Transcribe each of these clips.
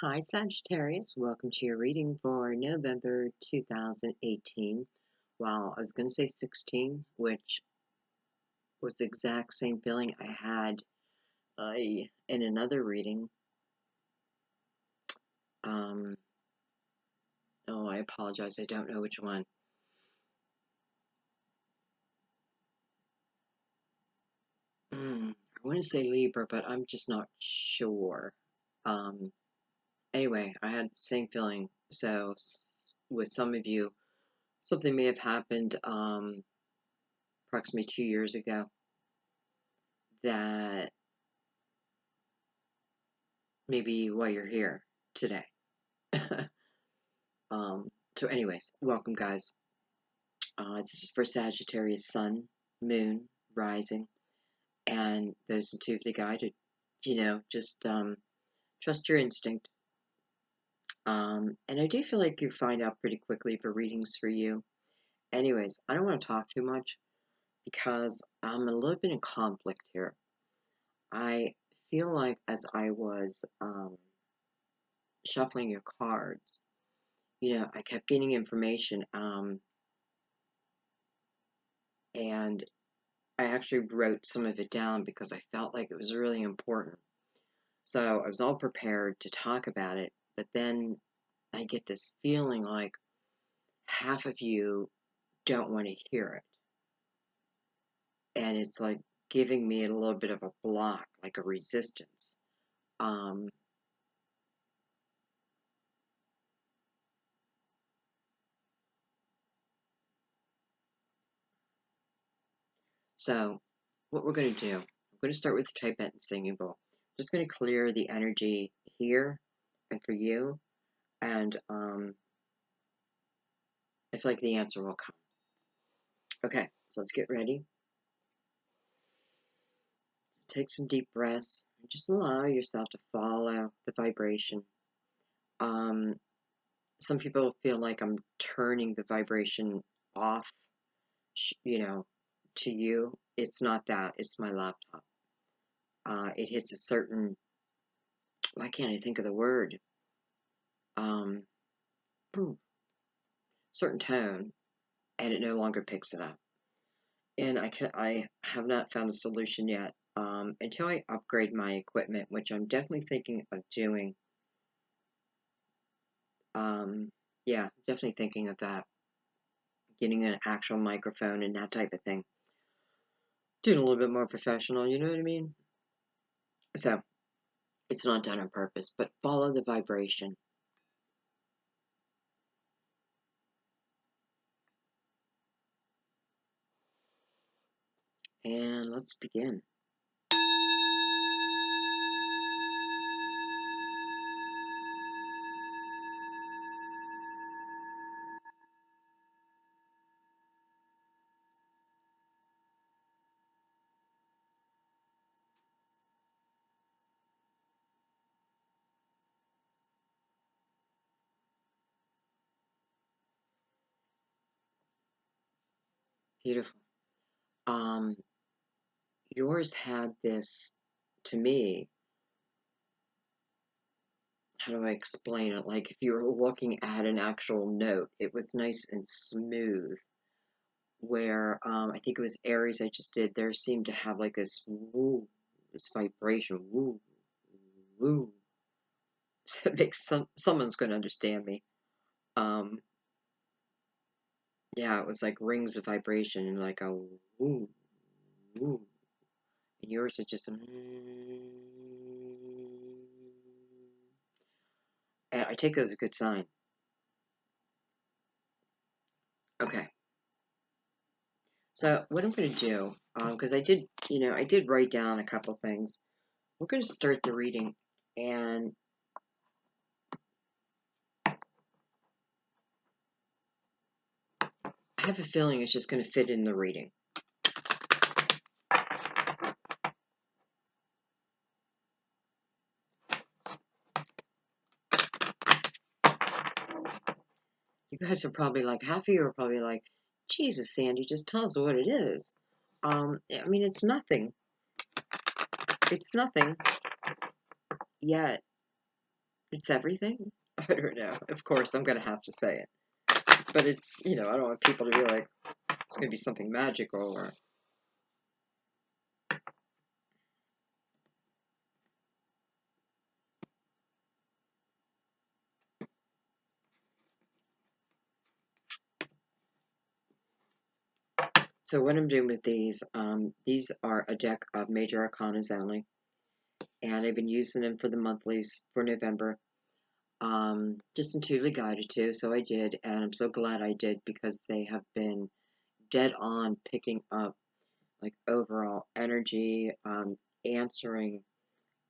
Hi, Sagittarius. Welcome to your reading for November 2018. Well, I was going to say 16, which was the exact same feeling I had in another reading. Oh, I apologize. I don't know which one. I want to say Libra, but I'm just not sure. Anyway, I had the same feeling. So, with some of you, something may have happened approximately 2 years ago that maybe why you're here today. So anyways, welcome guys. This is for Sagittarius Sun, Moon, Rising, and those intuitively guided. Just trust your instinct. And I do feel like you find out pretty quickly for readings for you. Anyways, I don't want to talk too much because I'm a little bit in conflict here. I feel like as I was shuffling your cards, I kept getting information, and I actually wrote some of it down because I felt like it was really important. So I was all prepared to talk about it, but then I get this feeling like half of you don't want to hear it. And it's like giving me a little bit of a block, like a resistance. Um, so what we're going to do, I'm going to start with the Tibetan singing bowl. I'm just going to clear the energy here and for you, and I feel like the answer will come. Okay, so let's get ready. Take some deep breaths and just allow yourself to follow the vibration. Some people feel like I'm turning the vibration off, to you. It's not that, it's my laptop. It hits a certain, why can't I think of the word? Um, certain tone, and it no longer picks it up. And I have not found a solution yet until I upgrade my equipment, which I'm definitely thinking of doing. Yeah, definitely thinking of that. Getting an actual microphone and that type of thing. Doing a little bit more professional, you know what I mean? So, it's not done on purpose, but follow the vibration. And let's begin. Beautiful. Um, Yours had this, to me, how do I explain it? Like if you were looking at an actual note, it was nice and smooth. Where I think it was Aries I just did, there seemed to have like this woo, this vibration, woo, woo. So it makes someone's going to understand me. Um, yeah, it was like rings of vibration and like a woo, woo. And yours is just a. And I take that as a good sign. Okay. So what I'm going to do, because I did write down a couple things. We're going to start the reading, and I have a feeling it's just going to fit in the reading. You guys are probably like, half of you are probably like, Jesus, Sandy, just tell us what it is. I mean, it's nothing. It's nothing. Yet, It's everything. I don't know. Of course, I'm going to have to say it. But it's, I don't want people to be like, it's going to be something magical or. So what I'm doing with these are a deck of major arcanas only, and I've been using them for the monthlies for November. Just intuitively guided to, so I did, and I'm so glad I did because they have been dead on picking up like overall energy, answering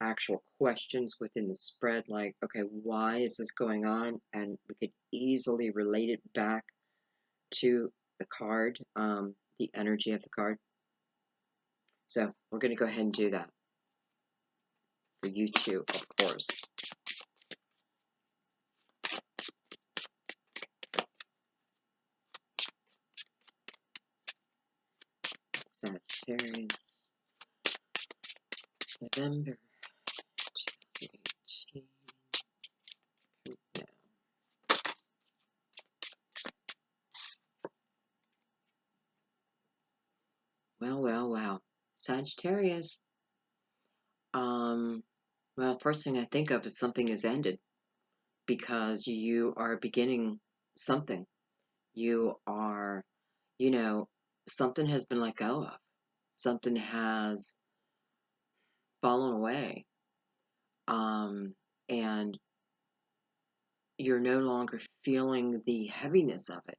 actual questions within the spread, like, okay, why is this going on? And we could easily relate it back to the card, the energy of the card. So we're going to go ahead and do that for you too, of course. Sagittarius, November 2018. Well. Sagittarius. Well, first thing I think of is something has ended because you are beginning something. You are, you know, something has been let go of. Something has fallen away. And you're no longer feeling the heaviness of it.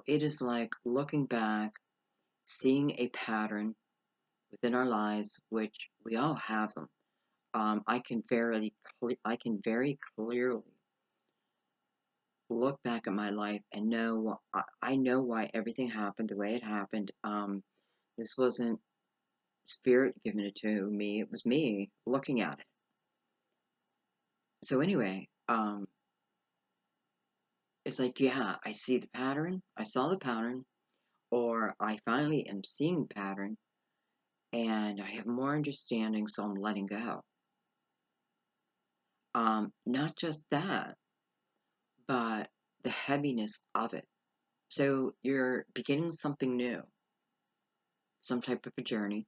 It is like looking back, seeing a pattern within our lives, which we all have them. I can very clearly look back at my life and know I know why everything happened the way it happened. This wasn't spirit giving it to me; it was me looking at it. So anyway, it's like, yeah, I see the pattern. I saw the pattern, or I finally am seeing the pattern, and I have more understanding, so I'm letting go. Not just that, but the heaviness of it. So you're beginning something new, some type of a journey.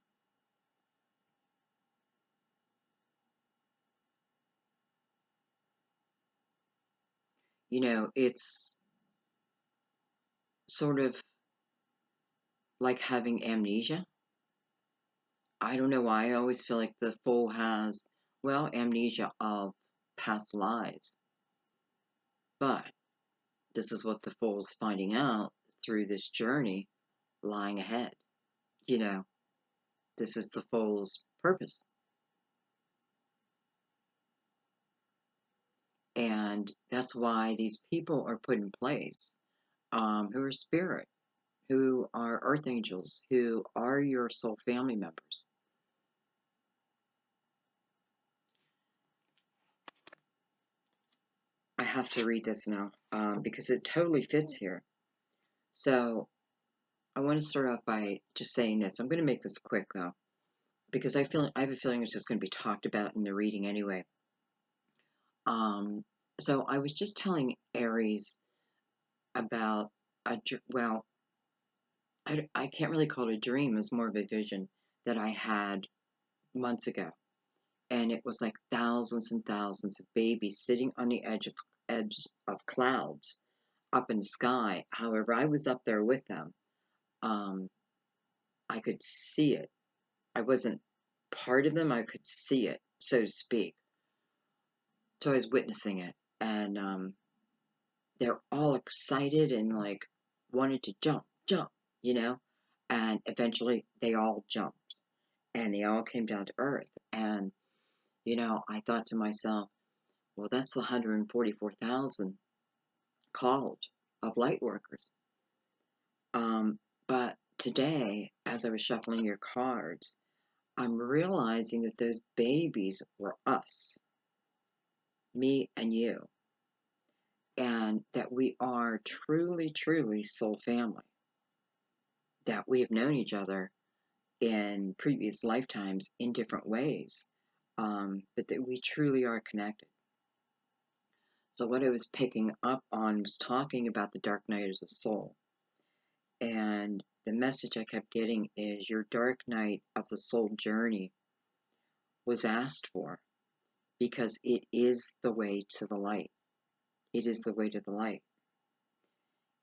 It's sort of like having amnesia. I don't know why I always feel like the fool has, well, amnesia of past lives. But this is what the fool's finding out through this journey lying ahead. You know, this is the fool's purpose. And that's why these people are put in place, who are spirit, who are earth angels, who are your soul family members. I have to read this now because it totally fits here. So I want to start off by just saying this. I'm going to make this quick though, because I have a feeling it's just going to be talked about in the reading anyway. Um, so I was just telling Aries about well, I can't really call it a dream. It's more of a vision that I had months ago, and it was like thousands and thousands of babies sitting on the edge of clouds up in the sky. However, I was up there with them. Um, I could see it. I wasn't part of them. I could see it, so to speak. So I was witnessing it, and they're all excited and like wanted to jump, you know. And eventually, they all jumped, and they all came down to earth. And I thought to myself, well, that's the 144,000 called of light workers. But today, as I was shuffling your cards, I'm realizing that those babies were us, me and you, and that we are truly, truly soul family, that we have known each other in previous lifetimes in different ways, but that we truly are connected. So, what I was picking up on was talking about the dark night of the soul. And the message I kept getting is your dark night of the soul journey was asked for because it is the way to the light. It is the way to the light.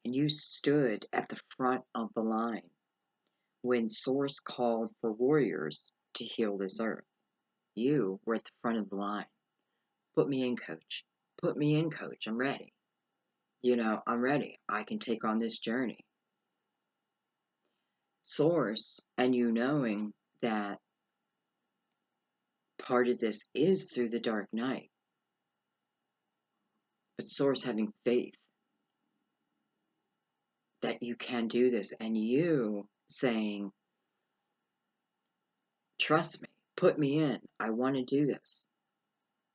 And you stood at the front of the line when Source called for warriors to heal this earth. You were at the front of the line. Put me in, coach. Put me in, coach. I'm ready. I'm ready. I can take on this journey. Source, and you knowing that part of this is through the dark night, but Source having faith that you can do this, and you saying, trust me, put me in. I want to do this.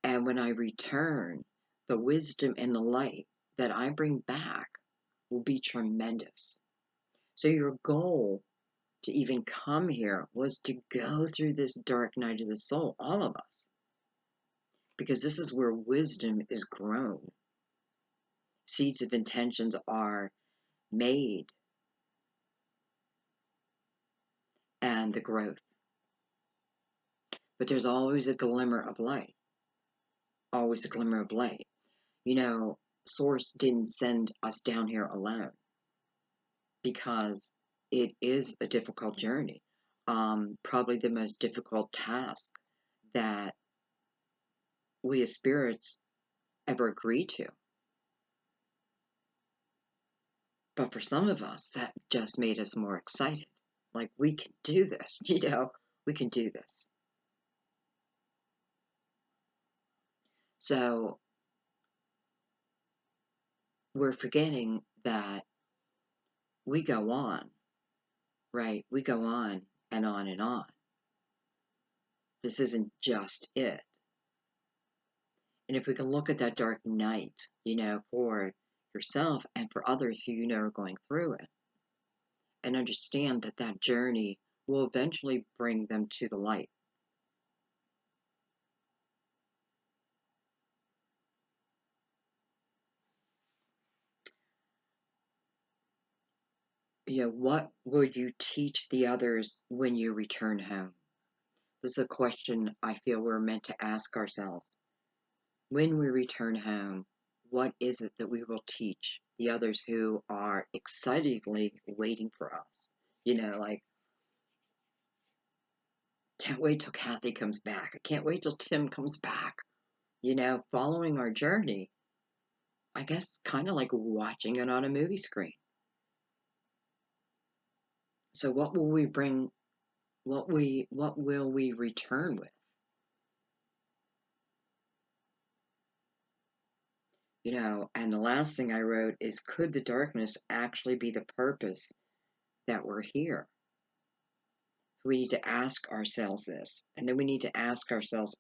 And when I return, the wisdom and the light that I bring back will be tremendous. So your goal to even come here was to go through this dark night of the soul, all of us, because this is where wisdom is grown. Seeds of intentions are made, and the growth. But there's always a glimmer of light, always a glimmer of light. Source didn't send us down here alone because it is a difficult journey. Probably the most difficult task that we as spirits ever agree to. But for some of us, that just made us more excited. Like, we can do this, we can do this. So we're forgetting that we go on, right? We go on and on and on. This isn't just it. And if we can look at that dark night, for yourself and for others who are going through it, and understand that that journey will eventually bring them to the light. What will you teach the others when you return home? This is a question I feel we're meant to ask ourselves. When we return home, what is it that we will teach the others who are excitedly waiting for us? Like, can't wait till Kathy comes back. I can't wait till Tim comes back. Following our journey, I guess kind of like watching it on a movie screen. So what will we bring? What will we return with? And the last thing I wrote is, could the darkness actually be the purpose that we're here? So we need to ask ourselves this, and then we need to ask ourselves,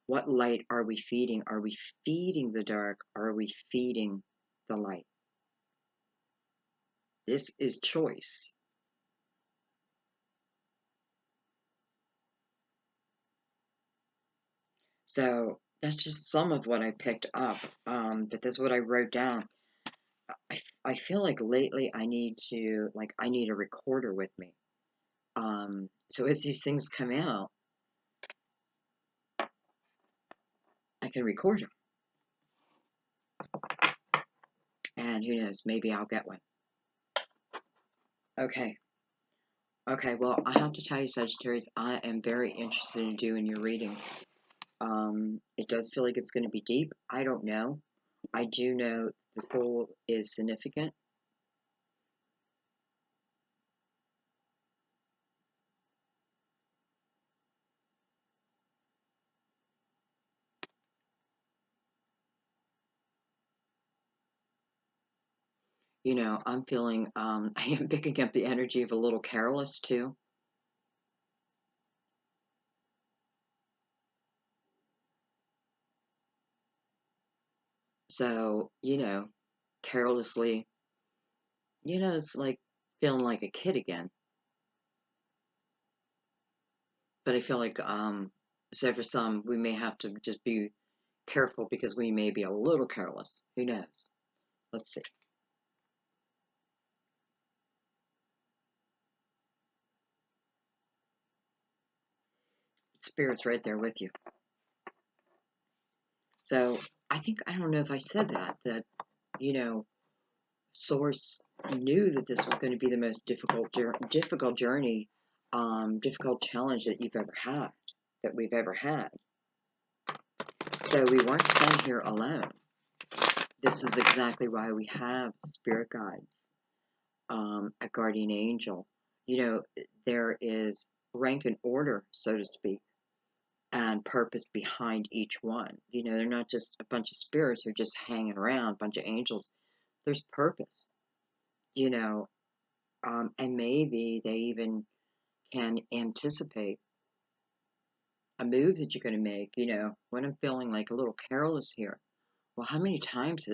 what light are we feeding? Are we feeding the dark? Or are we feeding the light? This is choice. So that's just some of what I picked up, but that's what I wrote down. I feel like lately I need a recorder with me. So as these things come out, I can record them. And who knows, maybe I'll get one. Okay. Okay, well, I have to tell you, Sagittarius, I am very interested in doing your reading. It does feel like it's going to be deep. I don't know. I do know the Fool is significant. I'm feeling, I am picking up the energy of a little careless too. So, carelessly, it's like feeling like a kid again. But I feel like, so for some, we may have to just be careful because we may be a little careless. Who knows? Let's see. Spirit's right there with you. So I think, I don't know if I said that, you know, Source knew that this was going to be the most difficult journey, difficult challenge that you've ever had, that we've ever had. So we weren't sent here alone. This is exactly why we have spirit guides, a guardian angel. You know, there is rank and order, so to speak, and purpose behind each one. You know, they're not just a bunch of spirits who are just hanging around, a bunch of angels. There's purpose, you know, and maybe they even can anticipate a move that you're going to make. You know, when I'm feeling like a little careless here, well, how many times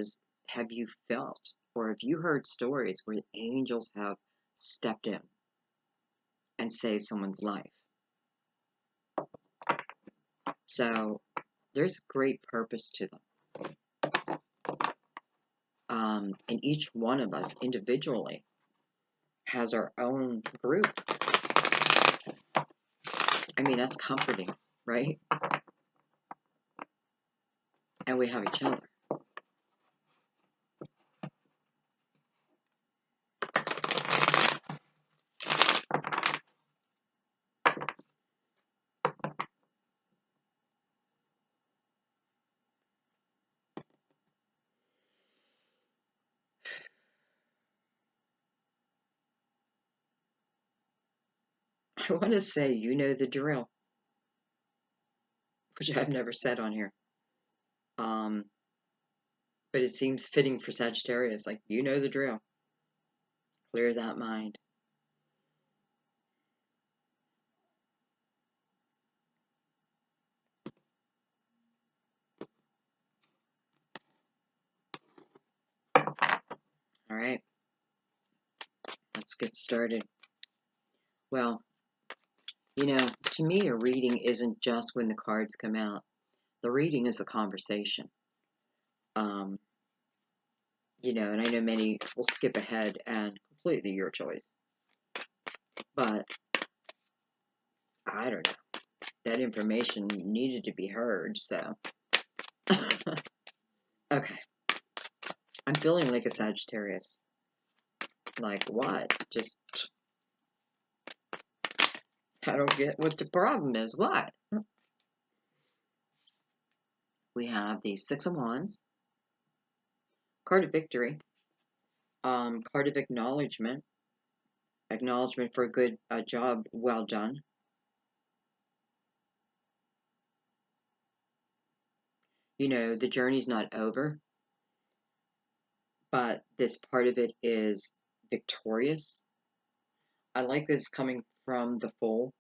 have you felt or have you heard stories where angels have stepped in and saved someone's life? So there's great purpose to them. And each one of us individually has our own group. I mean, that's comforting, right? And we have each other. I want to say, you know the drill, which I've never said on here. But it seems fitting for Sagittarius. Like, you know the drill. Clear that mind. All right, let's get started. Well, you know, to me, a reading isn't just when the cards come out. The reading is a conversation. Um, you know, and I know many will skip ahead and completely your choice. But I don't know. That information needed to be heard, so. Okay. I'm feeling like a Sagittarius. Like what? Just, I don't get what the problem is. What? We have the Six of Wands, card of victory, card of acknowledgement, acknowledgement for a good job well done. You know, the journey's not over, but this part of it is victorious. I like this coming from the Fool.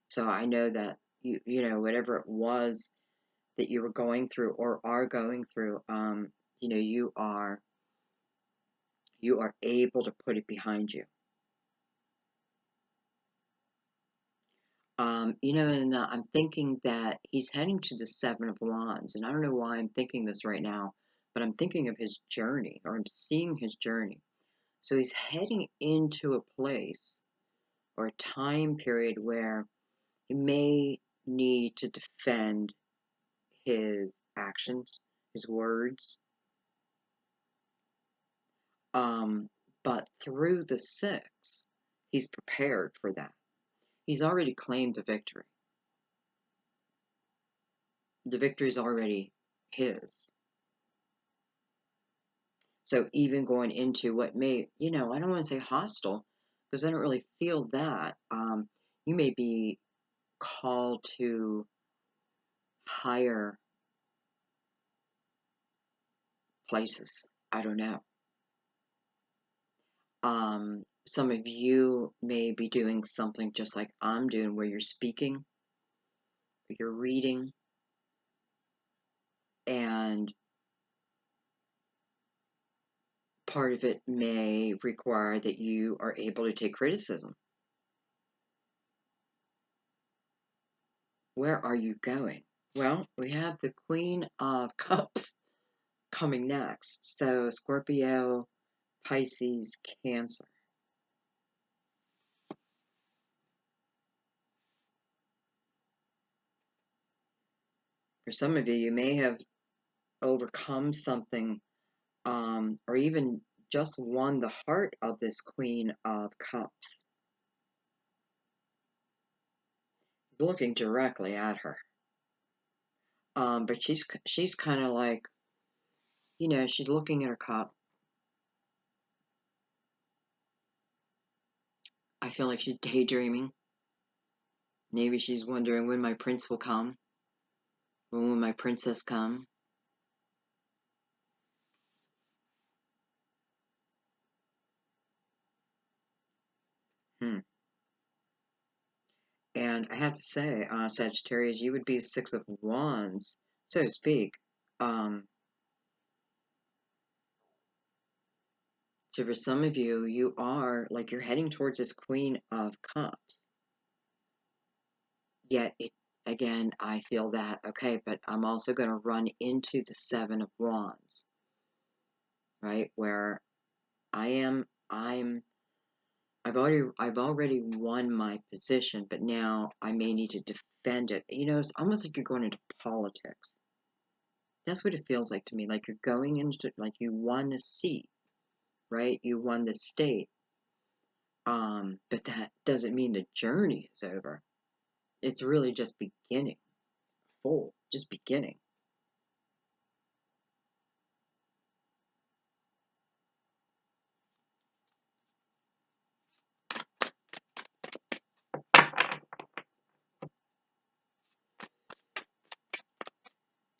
So I know that you know, whatever it was that you were going through or are going through, you know, you are able to put it behind you. You know, and I'm thinking that he's heading to the Seven of Wands, and I don't know why I'm thinking this right now, but I'm thinking of his journey, or I'm seeing his journey. So he's heading into a place or a time period where he may need to defend his actions, his words. But through the six, he's prepared for that. He's already claimed the victory. The victory is already his. So even going into what may, you know, I don't want to say hostile, because I don't really feel that. You may be called to higher places. I don't know. Some of you may be doing something just like I'm doing, where you're speaking, or you're reading, and part of it may require that you are able to take criticism. where are you going? Well, we have the Queen of Cups coming next. So Scorpio, Pisces, Cancer. For some of you, you may have overcome something, or even just won the heart of this Queen of Cups. He's looking directly at her. But she's kind of like, she's looking at her cup. I feel like she's daydreaming. Maybe she's wondering when my prince will come. When will my princess come? Hmm. And I have to say, Sagittarius, you would be Six of Wands, so to speak. Um, so for some of you, you are like you're heading towards this Queen of Cups. Yet it again, I feel that okay, but I'm also going to run into the Seven of Wands, right? Where I'm I've already won my position, but now I may need to defend it. It's almost like you're going into politics. That's what it feels like to me. Like you're going into like you won a seat, right? You won the state. But that doesn't mean the journey is over. It's really just beginning. Full, just beginning.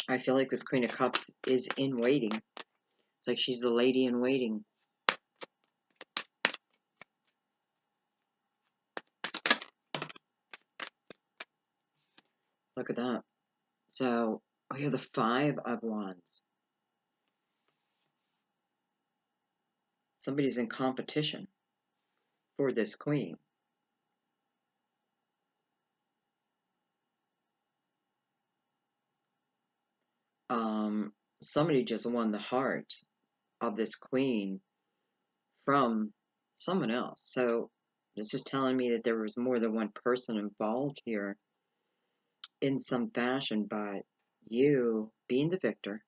I feel like this Queen of Cups is in waiting. It's like she's the lady in waiting. Look at that. So we have the Five of Wands. Somebody's in competition for this queen. Somebody just won the heart of this queen from someone else. So this is telling me that there was more than one person involved here in some fashion, but you being the victor.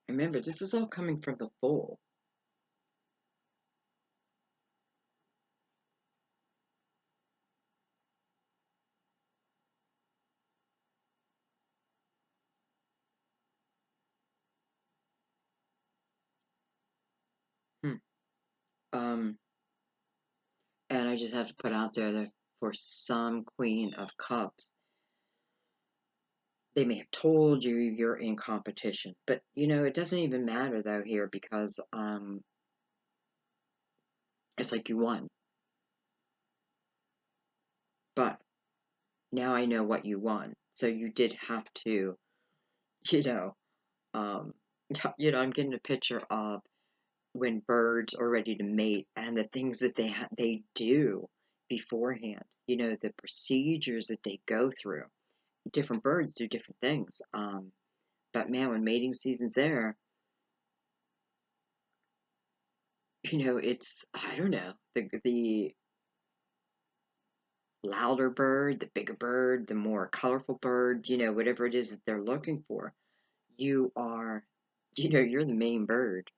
Remember, this is all coming from the Fool. Hmm. Um, and I just have to put out there that for some Queen of Cups, they may have told you you're in competition, but it doesn't even matter though here because it's like you won. But now I know what you won. So you did have to, you know, um, I'm getting a picture of when birds are ready to mate and the things that they do beforehand. The procedures that they go through. Different birds do different things. But man, when mating season's there, it's I don't know the louder bird, the bigger bird, the more colorful bird, whatever it is that they're looking for. You are, you're the main bird.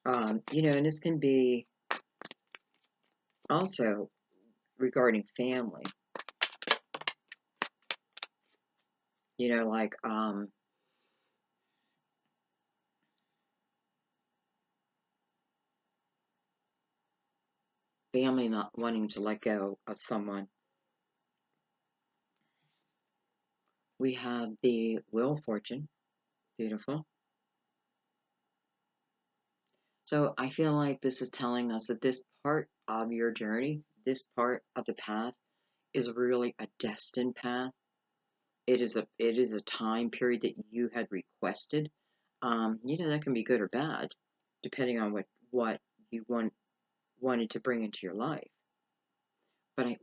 And this can be also regarding family, like family not wanting to let go of someone. We have the Wheel of Fortune, beautiful. So I feel like this is telling us that this part of your journey, this part of the path, is really a destined path. it is a time period that you had requested. That can be good or bad, depending on what you wanted to bring into your life. But I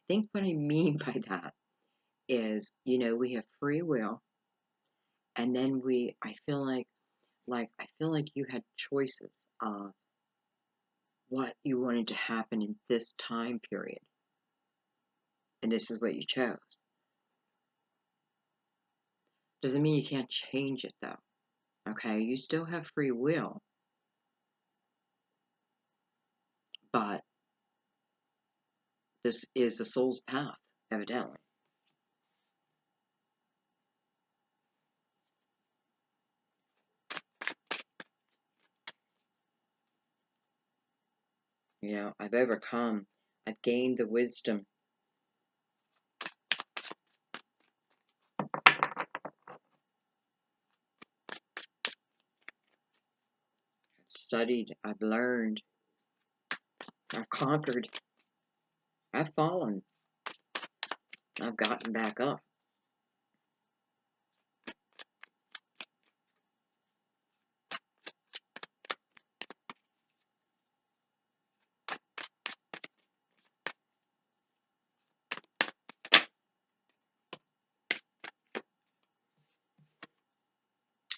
think what I mean by that is, we have free will, and then I feel like you had choices of what you wanted to happen in this time period, and this is what you chose. Doesn't mean you can't change it though. Okay, you still have free will, but this is the soul's path, evidently. I've overcome, I've gained the wisdom. I've studied, I've learned, I've conquered, I've fallen, I've gotten back up.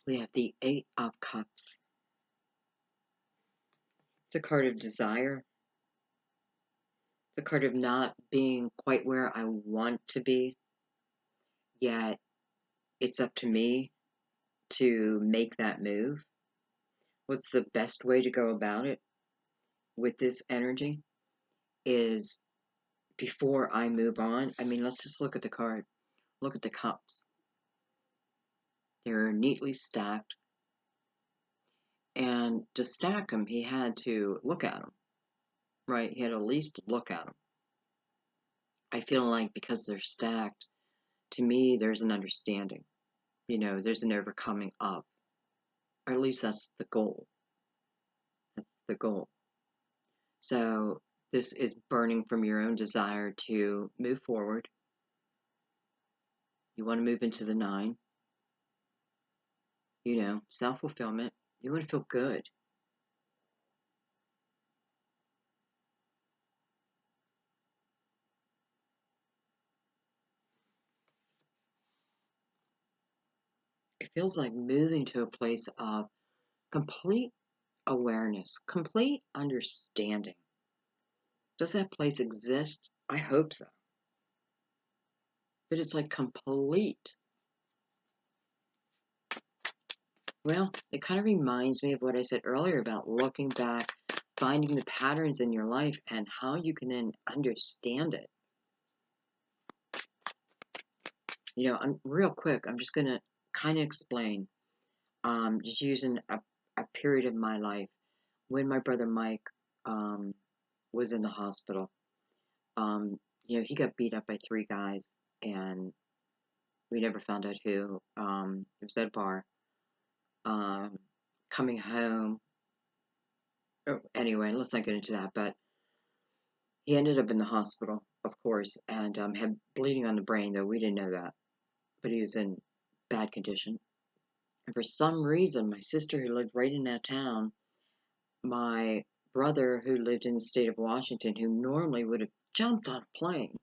We have the Eight of Cups. It's a card of desire. It's a card of not being quite where I want to be, yet it's up to me to make that move. What's the best way to go about it with this energy is before I move on. I mean, let's just look at the card. Look at the cups. They're neatly stacked. And to stack them, he had to look at them, right? He had at least look at them. I feel like because they're stacked, to me, there's an understanding. There's an overcoming of. Or at least that's the goal. That's the goal. So this is burning from your own desire to move forward. You want to move into the 9. Self-fulfillment. You want to feel good. It feels like moving to a place of complete awareness, complete understanding. Does that place exist? I hope so. But it's like complete. Well, it kind of reminds me of what I said earlier about looking back, finding the patterns in your life, and how you can then understand it. I'm real quick. I'm just going to kind of explain, just using a period of my life when my brother Mike was in the hospital. He got beat up by 3 guys, and we never found out who. It was at a bar. Coming home. Oh, anyway, let's not get into that. But he ended up in the hospital, of course, and had bleeding on the brain, though we didn't know that. But he was in bad condition. And for some reason, my sister, who lived right in that town, my brother, who lived in the state of Washington, who normally would have jumped on a plane,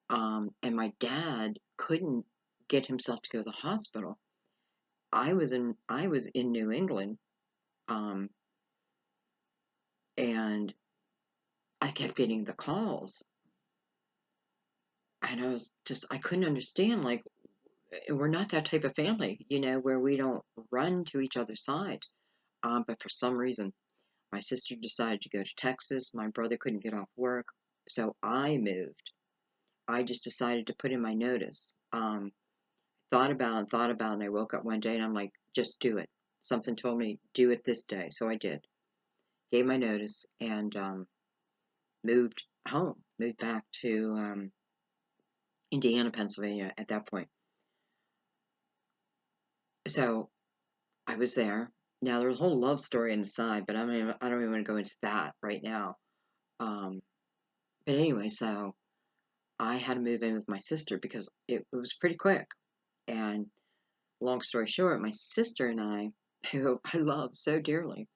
and my dad couldn't get himself to go to the hospital. I was in New England, and I kept getting the calls, and I couldn't understand, like, we're not that type of family, where we don't run to each other's side. But for some reason, my sister decided to go to Texas. My brother couldn't get off work, so I moved. I just decided to put in my notice. Thought about it, and I woke up one day and I'm like, just do it. Something told me, do it this day. So I did. Gave my notice and moved home, moved back to Indiana, Pennsylvania at that point. So I was there. Now there's a whole love story on the side, but I don't even want to go into that right now. But anyway, so I had to move in with my sister because it was pretty quick. And long story short, my sister and I, who I love so dearly,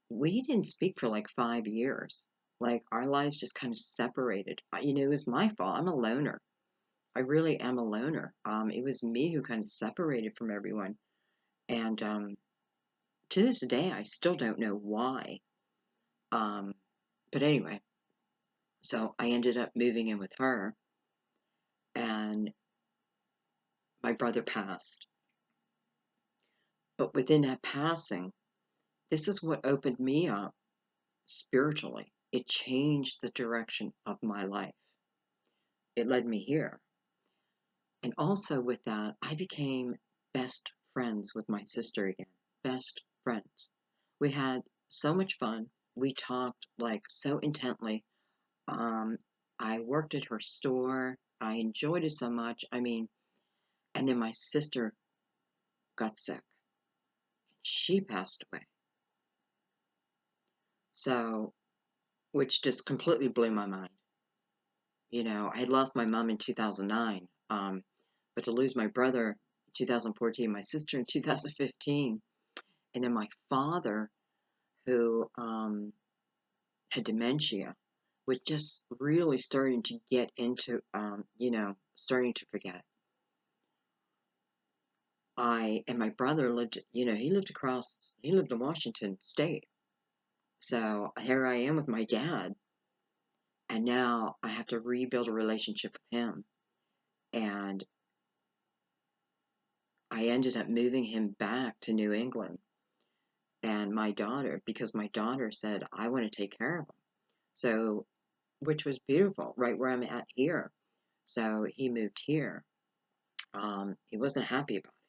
we didn't speak for like 5 years. Like our lives just kind of separated. It was my fault. I'm a loner. I really am a loner. It was me who kind of separated from everyone. And to this day, I still don't know why. Um, but anyway, so I ended up moving in with her, and my brother passed. But within that passing, this is what opened me up spiritually. It changed the direction of my life. It led me here. And also with that, I became best friends with my sister again. Best friends. We had so much fun. We talked like so intently. Um, I worked at her store. I enjoyed it so much. I mean, and then my sister got sick. She passed away. So, which just completely blew my mind. I had lost my mom in 2009. But to lose my brother in 2014, my sister in 2015, and then my father, who had dementia, was just really starting to get into, starting to forget. And my brother lived, he lived in Washington State. So here I am with my dad, and now I have to rebuild a relationship with him. And I ended up moving him back to New England and my daughter, because my daughter said, I want to take care of him. So, which was beautiful, right where I'm at here. So he moved here. He wasn't happy about it,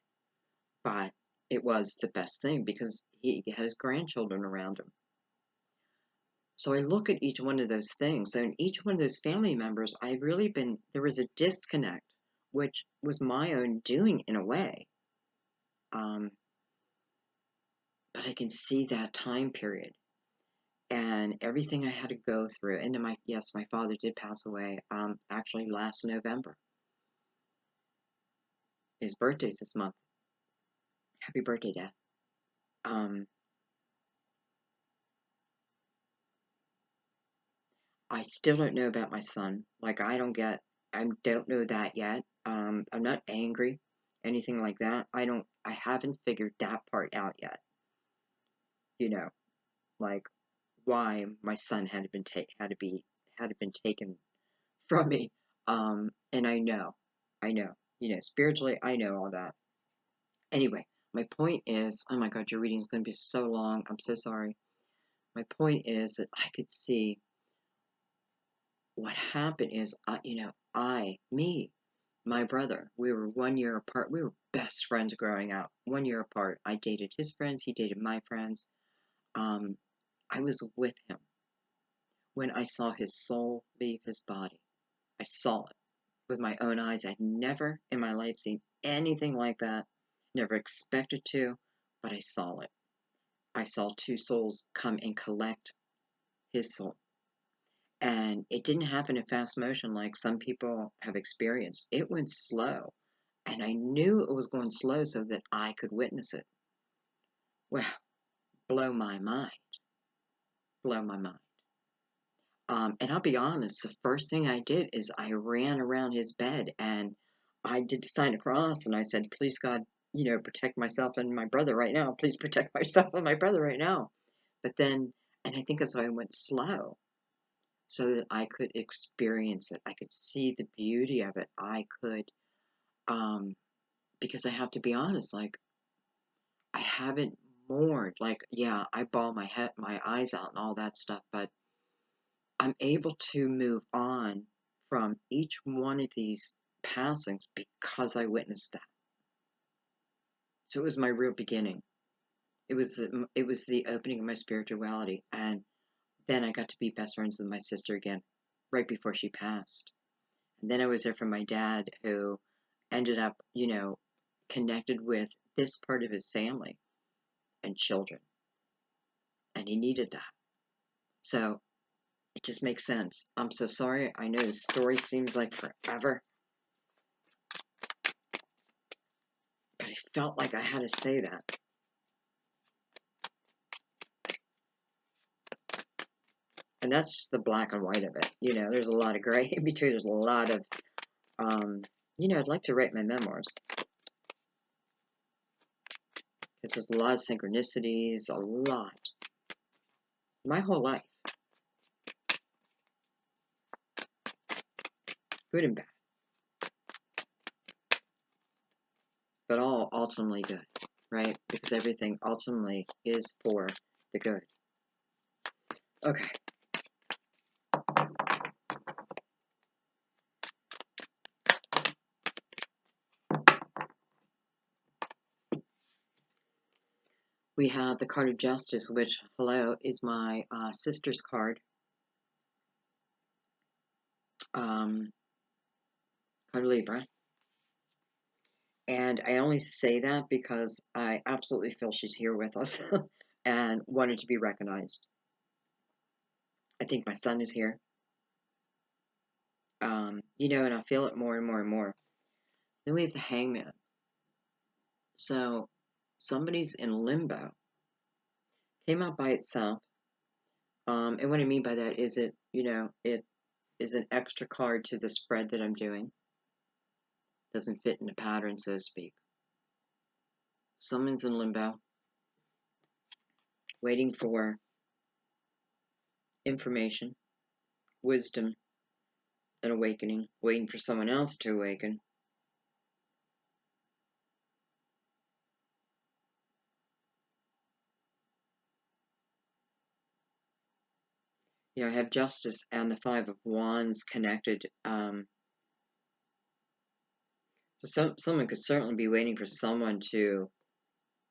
but it was the best thing because he had his grandchildren around him. So I look at each one of those things. So in each one of those family members, there was a disconnect, which was my own doing in a way. Um, but I can see that time period and everything I had to go through. And then yes, my father did pass away, actually last November. His birthday's this month. Happy birthday, Dad. Um, I still don't know about my son. Like, I don't know that yet. I'm not angry, anything like that. I haven't figured that part out yet. You know, like why my son had been taken from me. And I know, spiritually, I know all that. Anyway, my point is, oh my God, your reading is going to be so long. I'm so sorry. My point is that I could see what happened is, my brother, we were 1 year apart. We were best friends growing up, 1 year apart. I dated his friends, he dated my friends. Um, I was with him when I saw his soul leave his body. I saw it with my own eyes. I'd never in my life seen anything like that, never expected to, but I saw it. I saw two souls come and collect his soul. And it didn't happen in fast motion like some people have experienced. It went slow. And I knew it was going slow so that I could witness it. Well, blow my mind. Blow my mind. And I'll be honest, the first thing I did is I ran around his bed and I did the sign of cross and I said, please God, protect myself and my brother right now. Please protect myself and my brother right now. But then, and I think that's why I went slow so that I could experience it. I could see the beauty of it. I could, um, because I have to be honest, like I haven't mourned. Like, yeah, I bawl my eyes out and all that stuff, but I'm able to move on from each one of these passings because I witnessed that. So it was my real beginning. It was the opening of my spirituality, and then I got to be best friends with my sister again, right before she passed. And then I was there for my dad, who ended up, connected with this part of his family and children, and he needed that. So It just makes sense. I'm so sorry. I know this story seems like forever, but I felt like I had to say that. And that's just the black and white of it. You know, there's a lot of gray in between. There's a lot of, I'd like to write my memoirs. Because there's a lot of synchronicities, a lot. My whole life. Good and bad. But all ultimately good, right? Because everything ultimately is for the good. Okay. We have the card of justice, which, hello, is my sister's card. Card of Libra. And I only say that because I absolutely feel she's here with us and wanted to be recognized. I think my son is here. And I feel it more and more and more. Then we have the Hangman. So somebody's in limbo. Came out by itself. And what I mean by that is it is an extra card to the spread that I'm doing. Doesn't fit in the pattern, so to speak. Someone's in limbo, waiting for information, wisdom, and awakening, waiting for someone else to awaken. I have Justice and the Five of Wands connected. So someone could certainly be waiting for someone to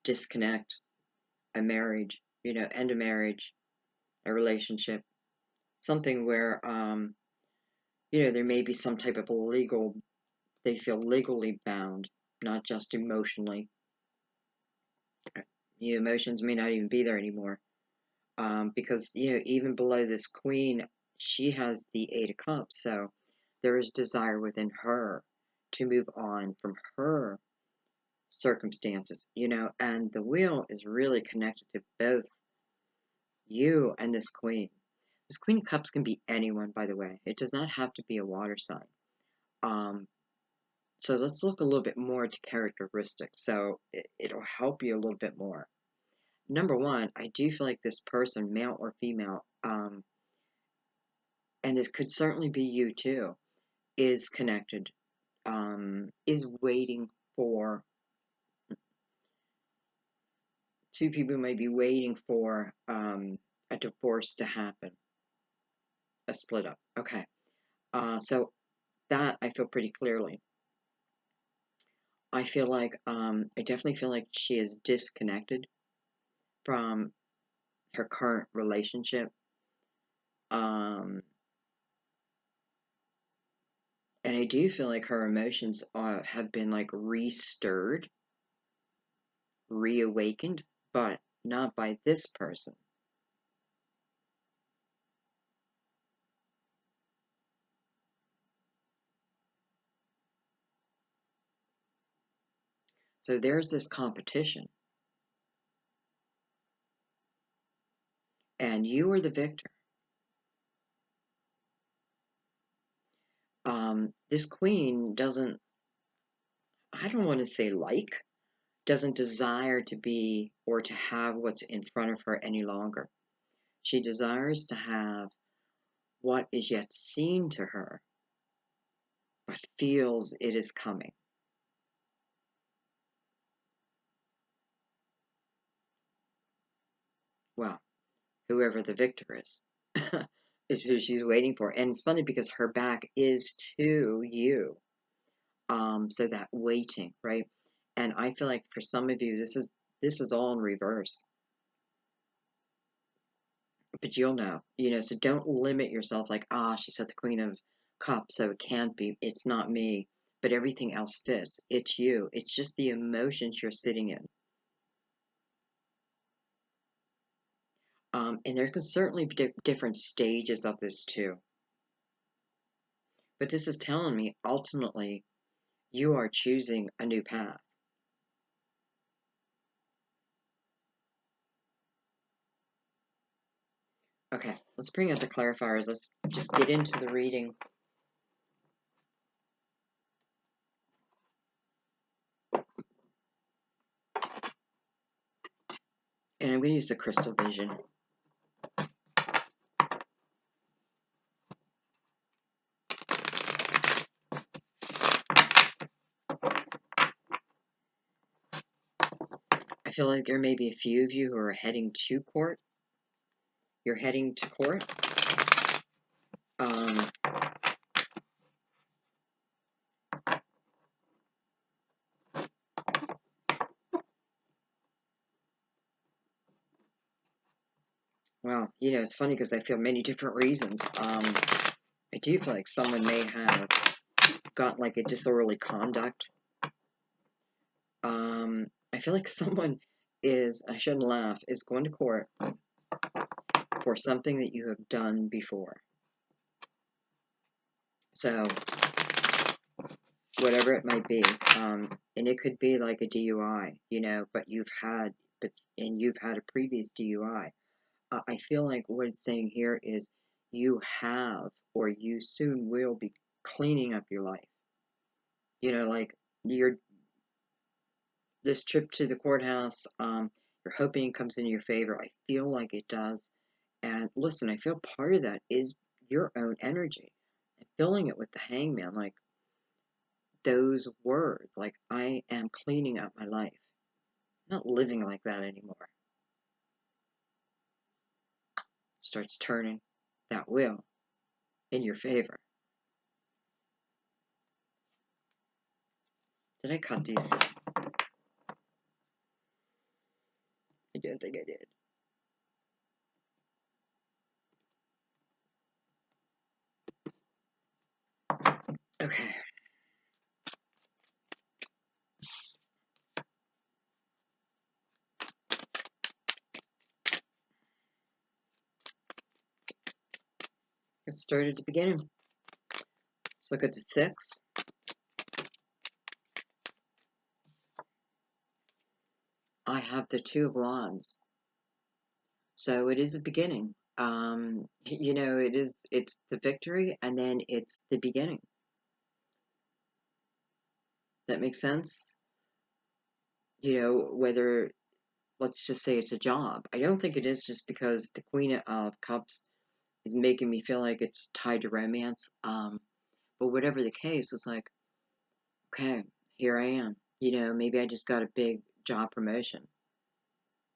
disconnect a marriage, end a marriage, a relationship, something where, there may be some type of they feel legally bound, not just emotionally. The emotions may not even be there anymore. Because, even below this queen, she has the Eight of Cups. So there is desire within her to move on from her circumstances, and the wheel is really connected to both you and this queen. This Queen of Cups can be anyone, by the way. It does not have to be a water sign. So let's look a little bit more to characteristics. So it'll help you a little bit more. Number one, I do feel like this person, male or female, and this could certainly be you too, is connected, is waiting for, two people might be waiting for a divorce to happen, a split up. Okay. So that I feel pretty clearly. I feel like, I definitely feel like she is disconnected from her current relationship. Um, and I do feel like her emotions have been like restirred, reawakened, but not by this person. So there's this competition, and you are the victor. This queen doesn't, I don't want to say doesn't desire to be or to have what's in front of her any longer. She desires to have what is yet seen to her, but feels it is coming. Well, whoever the victor is, is who she's waiting for. And it's funny because her back is to you. So that waiting, right? And I feel like for some of you, this is all in reverse. But you'll know, so don't limit yourself like, she said the Queen of Cups, so it can't be, it's not me. But everything else fits. It's you. It's just the emotions you're sitting in. And there can certainly be different stages of this too. But this is telling me ultimately you are choosing a new path. Okay, let's bring out the clarifiers. Let's just get into the reading. And I'm going to use the crystal vision. I feel like there may be a few of you who are heading to court. You're heading to court. Well, it's funny because I feel many different reasons. I do feel like someone may have got like a disorderly conduct. I feel like someone I shouldn't laugh, is going to court for something that you have done before. So, whatever it might be, and it could be like a DUI, and you've had a previous DUI. I feel like what it's saying here is you have, or you soon will be cleaning up your life. Like this trip to the courthouse, you're hoping it comes into your favor. I feel like it does. And listen, I feel part of that is your own energy. And filling it with the hangman, like those words, like I am cleaning up my life. I'm not living like that anymore. Starts turning that wheel in your favor. Did I cut these? I don't think I did. Okay. Let's start at the beginning. Let's look at the 6. I have the 2 of Wands. So it is a beginning. It's the victory and then it's the beginning. That makes sense? Whether, let's just say it's a job. I don't think it is just because the Queen of Cups is making me feel like it's tied to romance. But whatever the case, it's like, okay, here I am. Maybe I just got a big job promotion.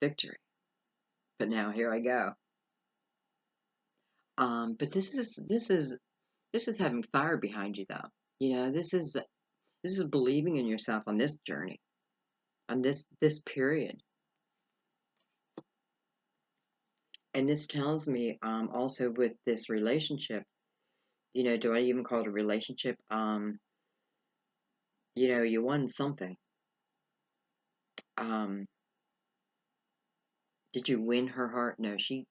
Victory. But now here I go. But this is having fire behind you though. This is believing in yourself on this journey, on this period. And this tells me also with this relationship, do I even call it a relationship? You won something. Did you win her heart? No, she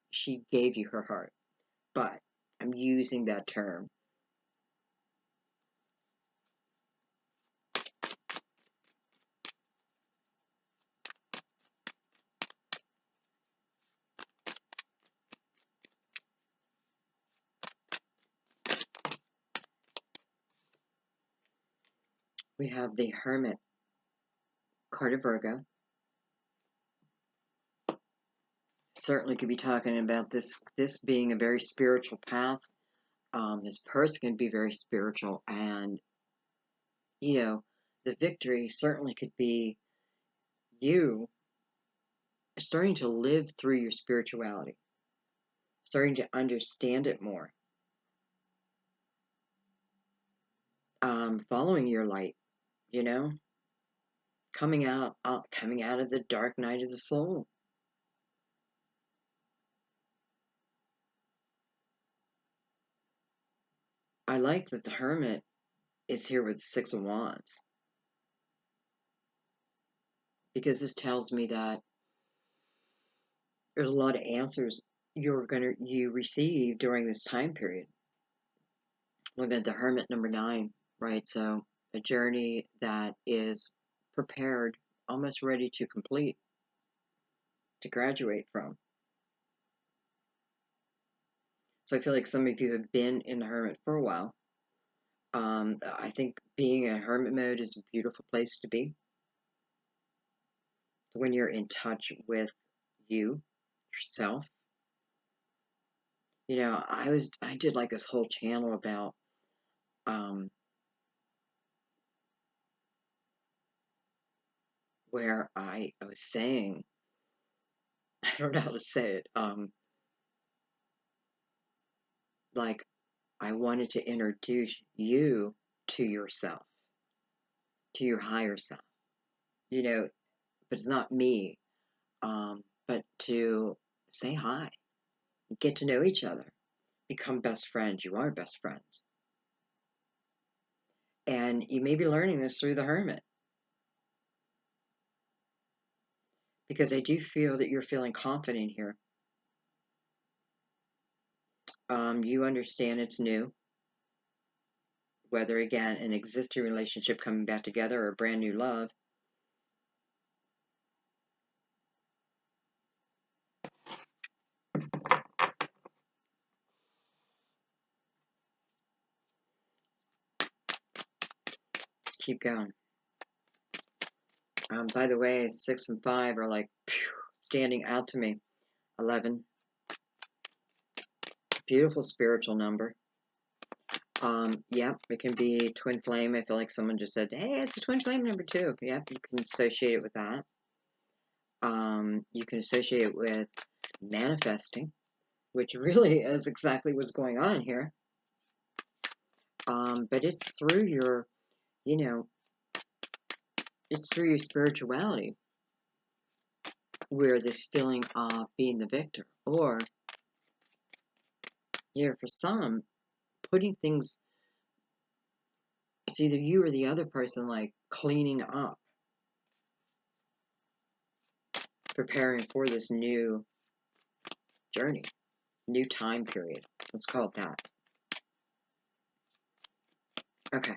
gave you her heart. But I'm using that term. We have the Hermit card of Virgo. Certainly could be talking about this being a very spiritual path. This person can be very spiritual, and the victory certainly could be you starting to live through your spirituality, starting to understand it more, following your light, coming out of the dark night of the soul. I like that the Hermit is here with the 6 of Wands, because this tells me that there's a lot of answers you receive during this time period. Look at the Hermit number 9, right? So a journey that is prepared, almost ready to complete, to graduate from. So I feel like some of you have been in the Hermit for a while. I think being in Hermit mode is a beautiful place to be. When you're in touch with yourself. You know, I did like this whole channel about where I was saying, I don't know how to say it, like I wanted to introduce you to yourself, to your higher self, you know, but it's not me, but to say hi, get to know each other, become best friends. You are best friends. And you may be learning this through the Hermit, because I do feel that you're feeling confident here. You understand it's new, whether again an existing relationship coming back together or a brand new love. Let's keep going. By the way, 6 and 5 are like standing out to me. 11, beautiful spiritual number. Yep, it can be twin flame. I feel like someone just said, hey, it's a twin flame number 2. Yep, you can associate it with that. You can associate it with manifesting, which really is exactly what's going on here. But it's through your, you know, it's through your spirituality where this feeling of being the victor, or, you know, for some, putting things, it's either you or the other person, like cleaning up, preparing for this new journey, new time period. Let's call it that. Okay.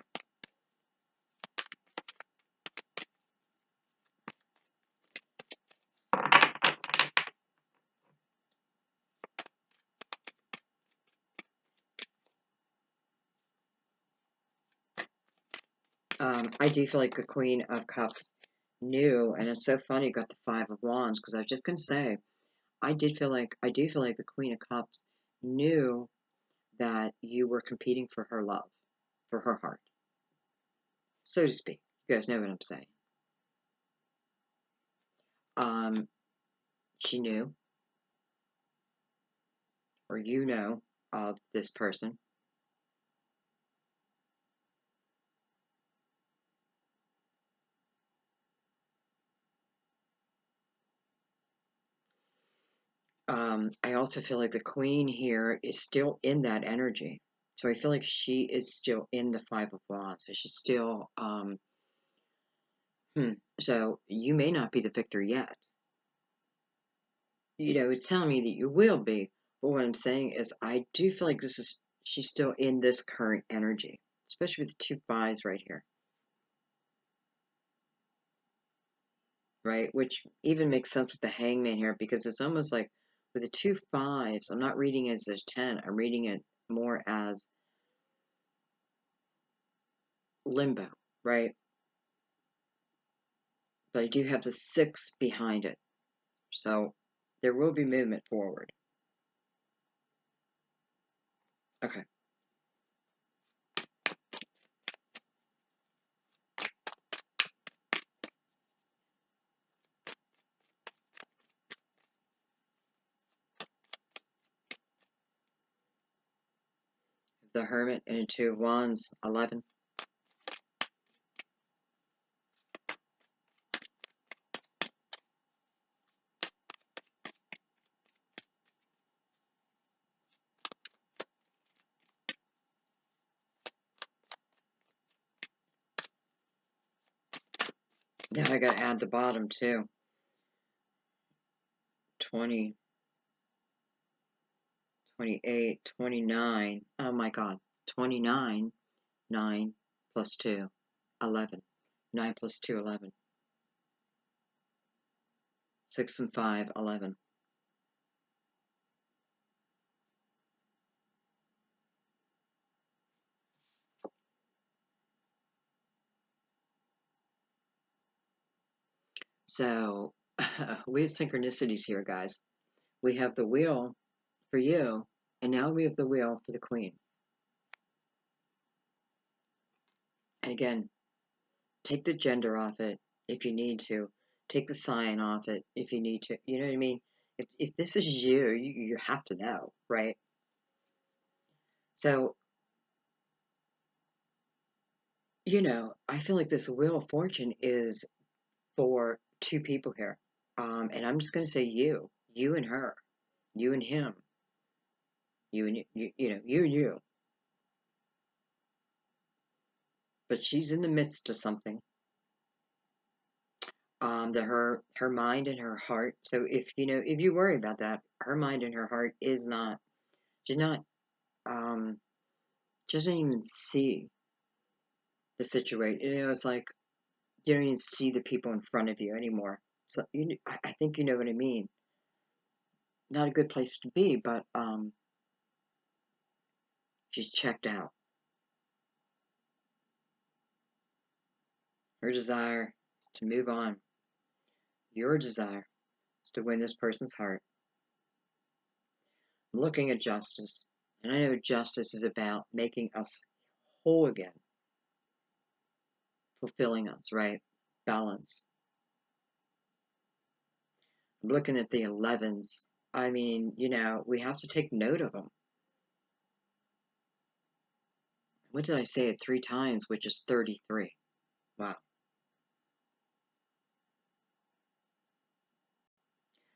I do feel like the Queen of Cups knew, and it's so funny you got the Five of Wands, because I was just going to say, I do feel like the Queen of Cups knew that you were competing for her love, for her heart, so to speak. You guys know what I'm saying. She knew, or you know, of this person. I also feel like the Queen here is still in that energy. So I feel like she is still in the Five of Wands. So she's still, so you may not be the victor yet. You know, it's telling me that you will be. But what I'm saying is, I do feel like she's still in this current energy, especially with the 2 5s right here. Right? Which even makes sense with the Hangman here, because it's almost like with the 2 5s, I'm not reading it as a 10, I'm reading it more as limbo, right? But I do have the 6 behind it. So there will be movement forward. Okay. The Hermit and a 2 of Wands, 11. Now I gotta add the bottom too. 20. 28, 29. Oh my God. 29, 9 plus 2, 11. 9 plus 2, 11. 6 and 5, 11. So we have synchronicities here, guys. We have the wheel for you, and now we have the wheel for the queen. And again, take the gender off it if you need to. Take the sign off it if you need to. You know what I mean? If this is you have to know, right? So, I feel like this Wheel of Fortune is for two people here. And I'm just going to say you and her, you and him, you and you and you. But she's in the midst of something. That her mind and her heart. So if you worry about that, her mind and her heart is not. She's not. Um, she doesn't even see the situation. It's like you don't even see the people in front of you anymore. So I think you know what I mean. Not a good place to be, but she's checked out. Her desire is to move on. Your desire is to win this person's heart. I'm looking at justice, and I know justice is about making us whole again, fulfilling us, right? Balance. I'm looking at the 11s. I mean, we have to take note of them. What did I say it 3 times, which is 33? Wow.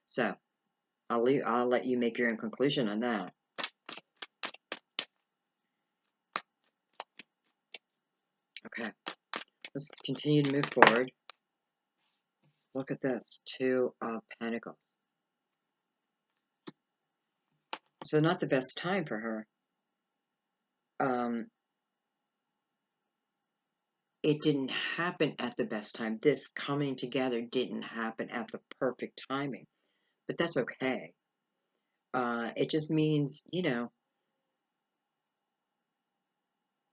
So, I'll let you make your own conclusion on that. Okay. Let's continue to move forward. Look at this. 2 of Pentacles. So not the best time for her. It didn't happen at the best time. This coming together didn't happen at the perfect timing. But that's okay. It just means,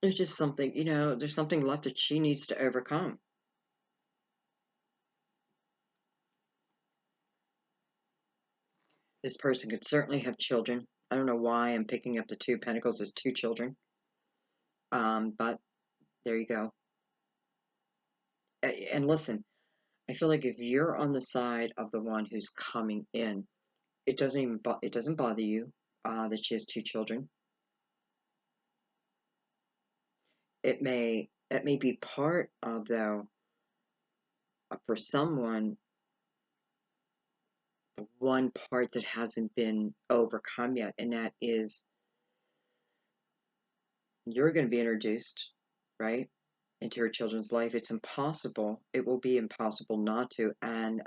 there's just something, there's something left that she needs to overcome. This person could certainly have children. I don't know why I'm picking up the 2 Pentacles as 2 children. But there you go. And listen, I feel like if you're on the side of the one who's coming in, it doesn't bother you that she has 2 children. It may be part of, though, for someone, the one part that hasn't been overcome yet, and that is you're going to be introduced, right, into her children's life. It's impossible. It will be impossible not to, and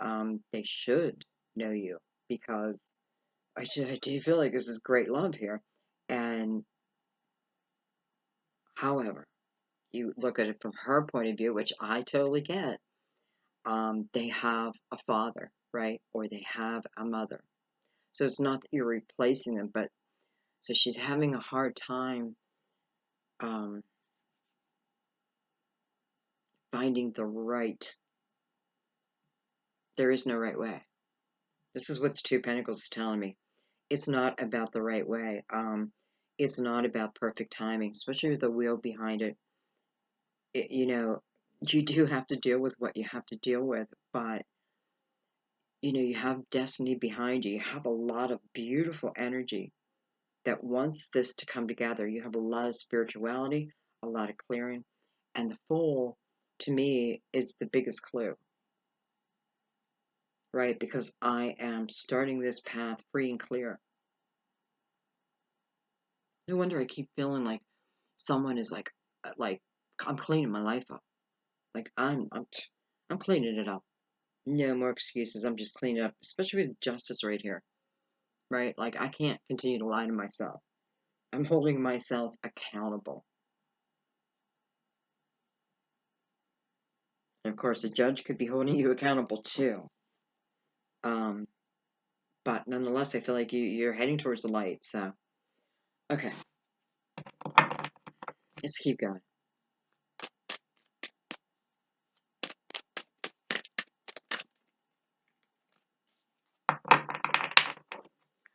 they should know you because I do feel like this is great love here. And however, you look at it from her point of view, which I totally get, they have a father, right? Or they have a mother. So it's not that you're replacing them, but so she's having a hard time um, finding the right. There is no right way. This is what the 2 Pentacles is telling me. It's not about the right way. It's not about perfect timing, especially with the wheel behind it. You do have to deal with what you have to deal with, but you have destiny behind you. You have a lot of beautiful energy that wants this to come together. You have a lot of spirituality, a lot of clearing, and the Fool, to me, is the biggest clue, right? Because I am starting this path free and clear. No wonder I keep feeling like someone is like I'm cleaning my life up. Like I'm cleaning it up. No more excuses. I'm just cleaning it up, especially with justice right here. right? Like, I can't continue to lie to myself. I'm holding myself accountable. And of course, the judge could be holding you accountable too. Um, but nonetheless, I feel like you're heading towards the light. So, okay, let's keep going.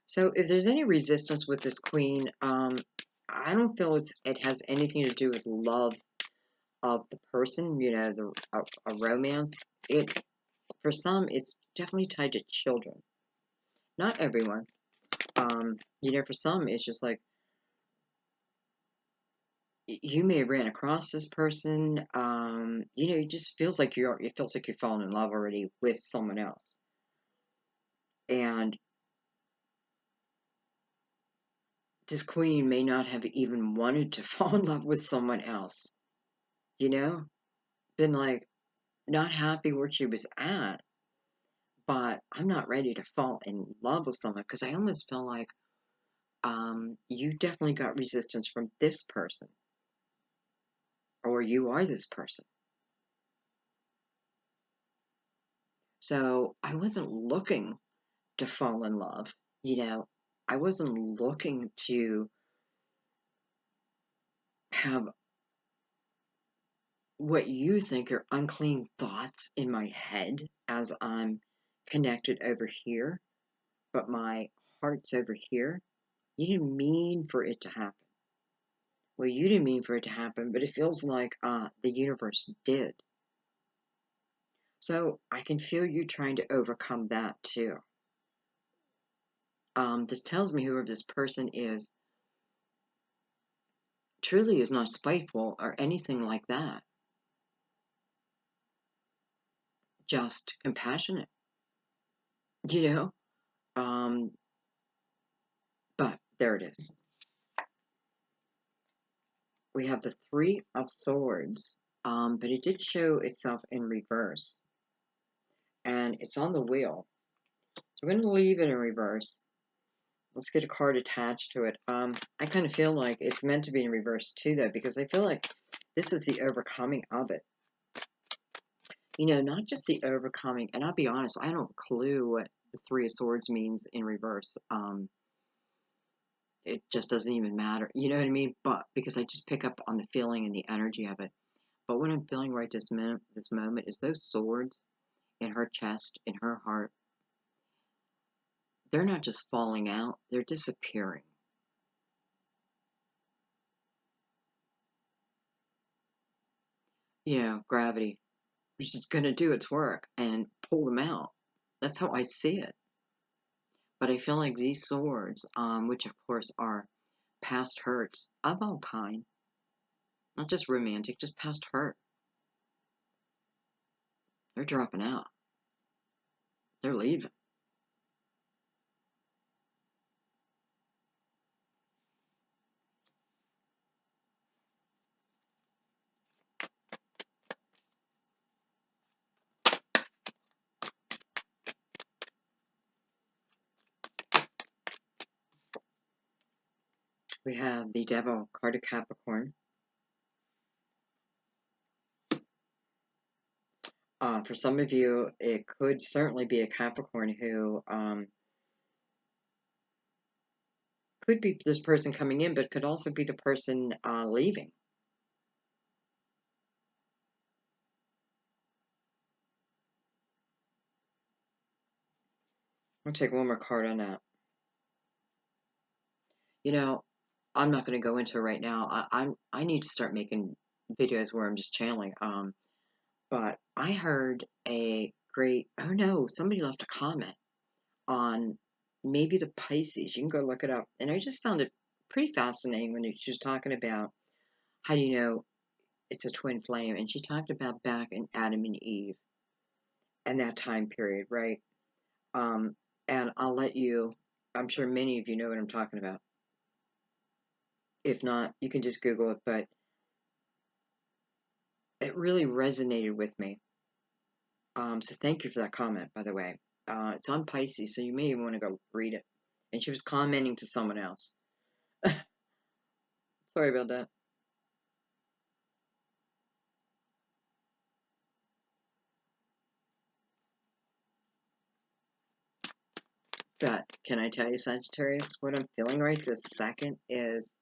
So, if there's any resistance with this queen, I don't feel it has anything to do with love of the person, a romance. It For some, it's definitely tied to children. Not everyone. For some, it's just like you may have ran across this person. It just feels like it feels like you've fallen in love already with someone else. And this queen may not have even wanted to fall in love with someone else, you know? Been like not happy where she was at, but I'm not ready to fall in love with someone because I almost feel like you definitely got resistance from this person, or you are this person. So I wasn't looking to fall in love, you know, I wasn't looking to have what you think are unclean thoughts in my head as I'm connected over here, but my heart's over here. You didn't mean for it to happen. Well, you didn't mean for it to happen, but it feels like the universe did. So I can feel you trying to overcome that too. This tells me whoever this person is truly is not spiteful or anything like that, just compassionate, you know? Um, but there it is. We have the Three of Swords, but it did show itself in reverse, and it's on the wheel. So we're going to leave it in reverse. Let's get a card attached to it. I kind of feel like it's meant to be in reverse too, though, because I feel like this is the overcoming of it. Not just the overcoming, and I'll be honest, I don't have a clue what the Three of Swords means in reverse. It just doesn't even matter. You know what I mean? But because I just pick up on the feeling and the energy of it. But what I'm feeling right this moment is those swords in her chest, in her heart, they're not just falling out, they're disappearing. Gravity is just going to do its work and pull them out. That's how I see it. But I feel like these swords, which of course are past hurts of all kind, not just romantic, just past hurt, they're dropping out. They're leaving. We have the Devil card of Capricorn. For some of you, it could certainly be a Capricorn who could be this person coming in, but could also be the person leaving. I'll take one more card on that. I'm not going to go into it right now. I need to start making videos where I'm just channeling. But I heard a great, oh no, somebody left a comment on maybe the Pisces. You can go look it up. And I just found it pretty fascinating when she was talking about how do you know it's a twin flame. And she talked about back in Adam and Eve and that time period, right? Um, and I'm sure many of you know what I'm talking about. If not, you can just Google it. But it really resonated with me. So thank you for that comment, by the way. It's on Pisces, so you may even want to go read it. And she was commenting to someone else. Sorry about that. But can I tell you, Sagittarius, what I'm feeling right this second is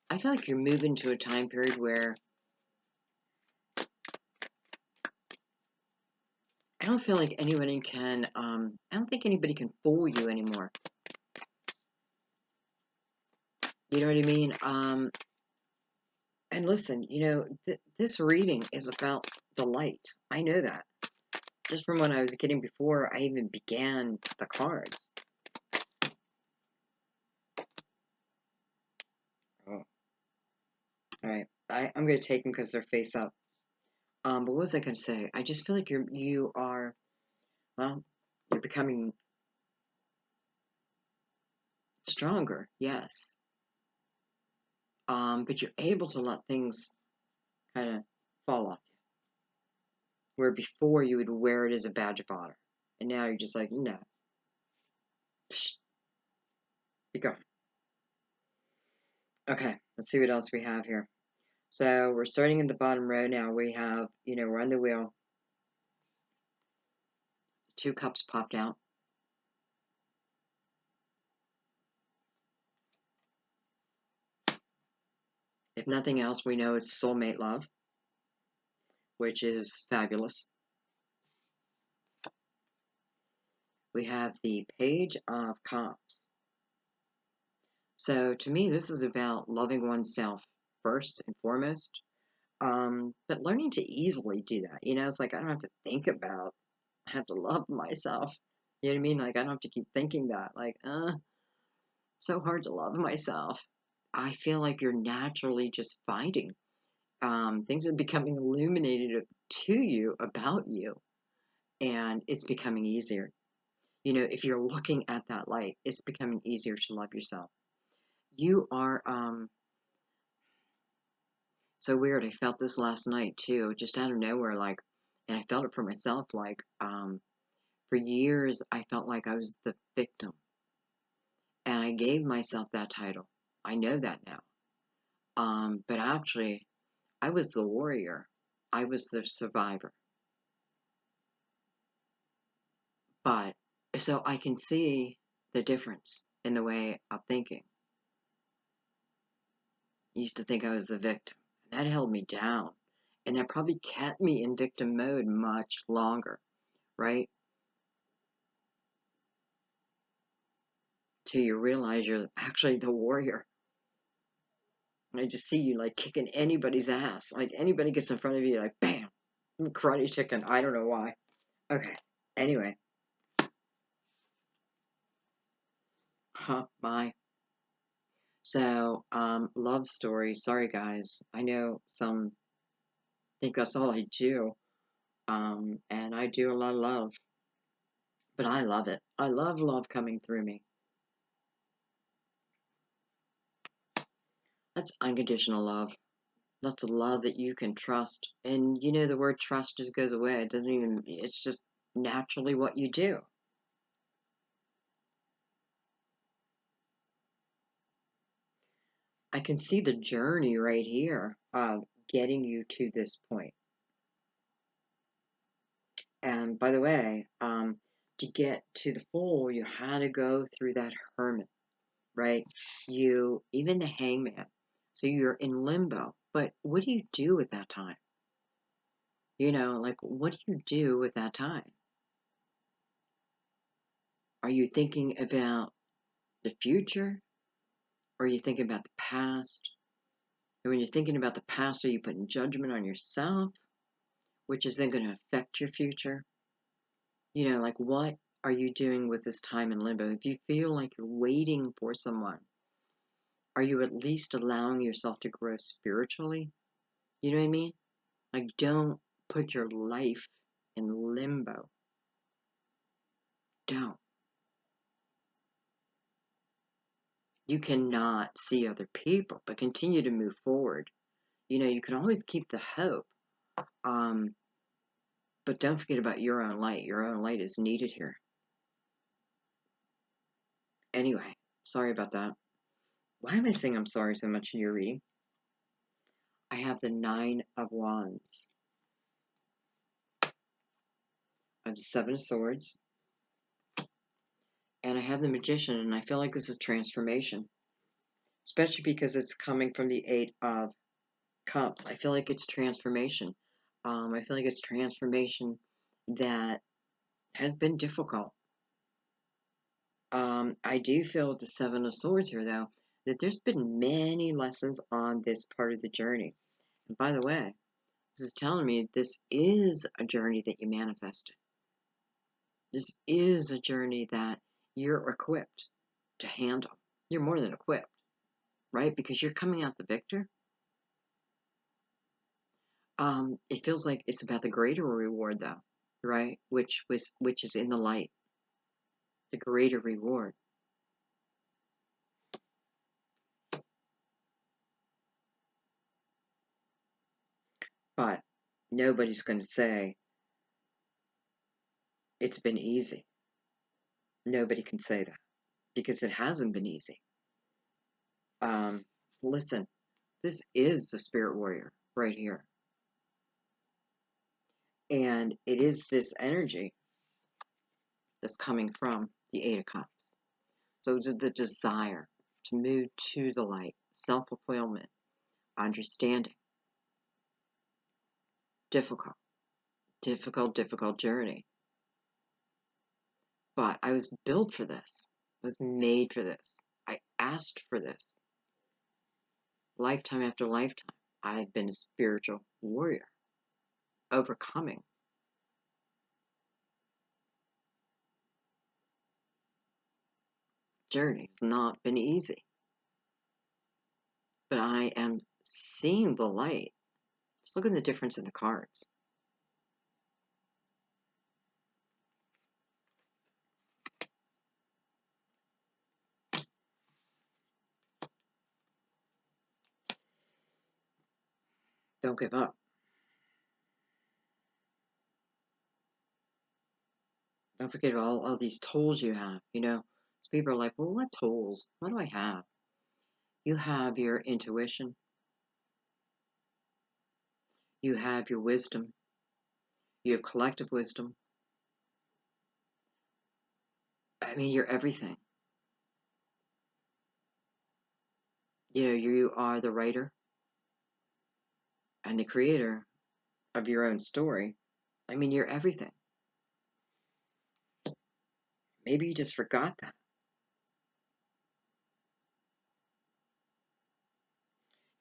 I feel like you're moving to a time period where I don't feel like anybody can, I don't think anybody can fool you anymore. You know what I mean? And listen, this reading is about the light. I know that. Just from what I was getting before I even began the cards. Oh, all right. I'm going to take them because they're face up. But what was I going to say? I just feel like you are, well, you're becoming stronger, yes. But you're able to let things kind of fall off you. Where before you would wear it as a badge of honor. And now you're just like, no, psh, be gone. Okay, let's see what else we have here. So we're starting in the bottom row now. We have, we're on the wheel. 2 cups popped out. If nothing else, we know it's soulmate love, which is fabulous. We have the Page of Cups. So to me, this is about loving oneself first and foremost, but learning to easily do that. It's like I don't have to think about, I have to love myself. You know what I mean? Like I don't have to keep thinking that. Like, so hard to love myself. I feel like you're naturally just finding. Things are becoming illuminated to you about you, and it's becoming easier. If you're looking at that light, it's becoming easier to love yourself. You are, so weird. I felt this last night too, just out of nowhere, like, and I felt it for myself, like, for years, I felt like I was the victim, and I gave myself that title. I know that now. But actually, I was the warrior. I was the survivor. But so I can see the difference in the way of thinking. I used to think I was the victim. That held me down. And that probably kept me in victim mode much longer, right? Till you realize you're actually the warrior. And I just see you like kicking anybody's ass. Like anybody gets in front of you, like bam, karate chicken. I don't know why. Okay. Anyway. Huh, bye. So, love story. Sorry, guys. I know some think that's all I do. And I do a lot of love, but I love it. I love love coming through me. That's unconditional love. That's a love that you can trust. And the word trust just goes away. It doesn't even, it's just naturally what you do. I can see the journey right here of getting you to this point. And by the way, to get to the Fool, you had to go through that Hermit, right? Even the Hangman. So you're in limbo. But what do you do at that time? Like, what do you do with that time? Are you thinking about the future? Or are you thinking about the past? And when you're thinking about the past, are you putting judgment on yourself, which is then going to affect your future? Like what are you doing with this time in limbo? If you feel like you're waiting for someone, are you at least allowing yourself to grow spiritually? You know what I mean? Like, don't put your life in limbo. Don't. You cannot see other people, but continue to move forward. You can always keep the hope. Um, But don't forget about your own light. Your own light is needed here. Anyway, sorry about that. Why am I saying I'm sorry so much in your reading? I have the Nine of Wands. I have the Seven of Swords. And I have the Magician, and I feel like this is transformation. Especially because it's coming from the Eight of Cups. I feel like it's transformation. I feel like it's transformation that has been difficult. I do feel with the Seven of Swords here, though, that there's been many lessons on this part of the journey. And by the way, this is telling me this is a journey that you manifested. This is a journey that you're equipped to handle. You're more than equipped, right? Because you're coming out the victor. It feels like it's about the greater reward, though, right? Which is in the light, the greater reward. But nobody's going to say it's been easy. Nobody can say that because it hasn't been easy. Listen, this is the spirit warrior right here. And it is this energy that's coming from the Eight of Cups. So the desire to move to the light, self-fulfillment, understanding. Difficult, difficult journey. But I was built for this. I was made for this. I asked for this. Lifetime after lifetime, I've been a spiritual warrior, overcoming. Journey has not been easy. But I am seeing the light. Just look at the difference in the cards. Don't give up. Don't forget all these tools you have. So people are like, well, what tools? What do I have? You have your intuition. You have your wisdom. You have collective wisdom. I mean, you're everything. You are the writer and the creator of your own story. I mean, you're everything. Maybe you just forgot that.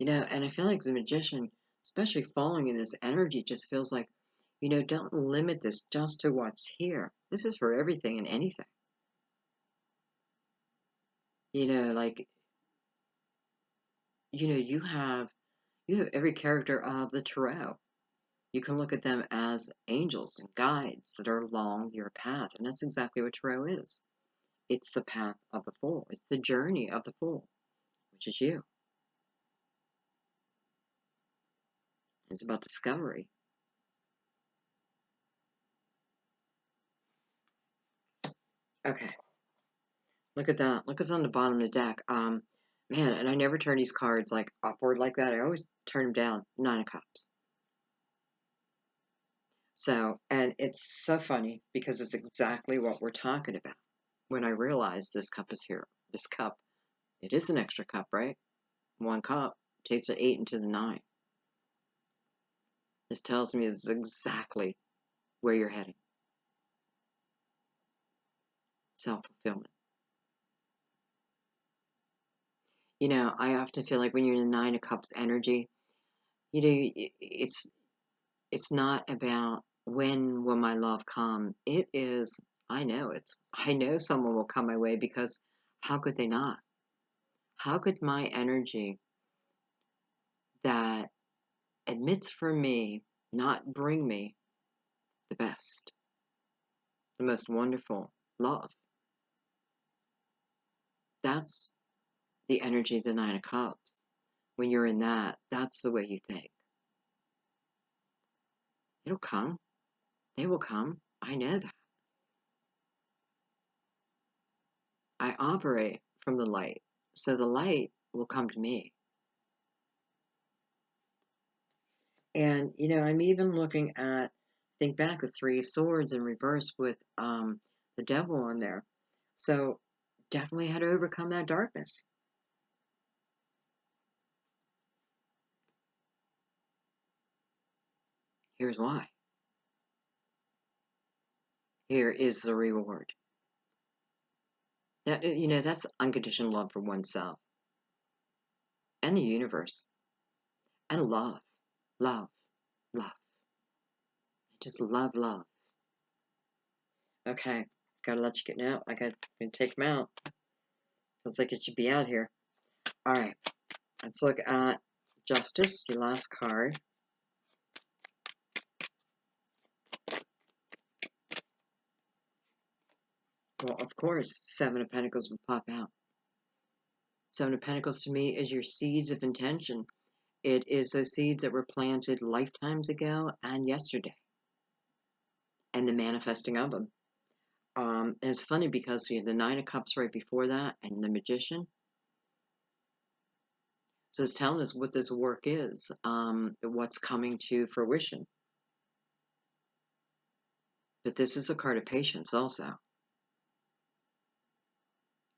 And I feel like the magician, especially falling in this energy, just feels like, don't limit this just to what's here. This is for everything and anything. Like, you have every character of the tarot. You can look at them as angels and guides that are along your path. And that's exactly what tarot is. It's the path of the Fool. It's the journey of the Fool, which is you. It's about discovery. Okay. Look at that. Look what's on the bottom of the deck. Man, and I never turn these cards like upward like that. I always turn them down. Nine of Cups. So, and it's so funny because it's exactly what we're talking about. When I realized this cup is here, this cup, it is an extra cup, right? One cup takes the 8 into the 9. This tells me this is exactly where you're heading. Self-fulfillment. I often feel like when you're in the 9 of Cups energy, it's not about when will my love come. It is, I know someone will come my way because how could they not? How could my energy that admits for me not bring me the best, the most wonderful love? That's the energy of the 9 of Cups. When you're in that, that's the way you think. It'll come. They will come. I know that. I operate from the light. So the light will come to me. And, I'm even looking at, think back, the Three of Swords in reverse with the devil on there. So definitely had to overcome that darkness. Here's why. Here is the reward. That's unconditional love for oneself and the universe and love, love, love. Just love, love. Okay, gotta let you get now. I gotta take them out. Feels like it should be out here. All right, let's look at Justice, your last card. Well, of course, Seven of Pentacles would pop out. Seven of Pentacles to me is your seeds of intention. It is those seeds that were planted lifetimes ago and yesterday, and the manifesting of them. And it's funny because we had the Nine of Cups right before that, and the Magician. So it's telling us what this work is, what's coming to fruition. But this is a card of patience also.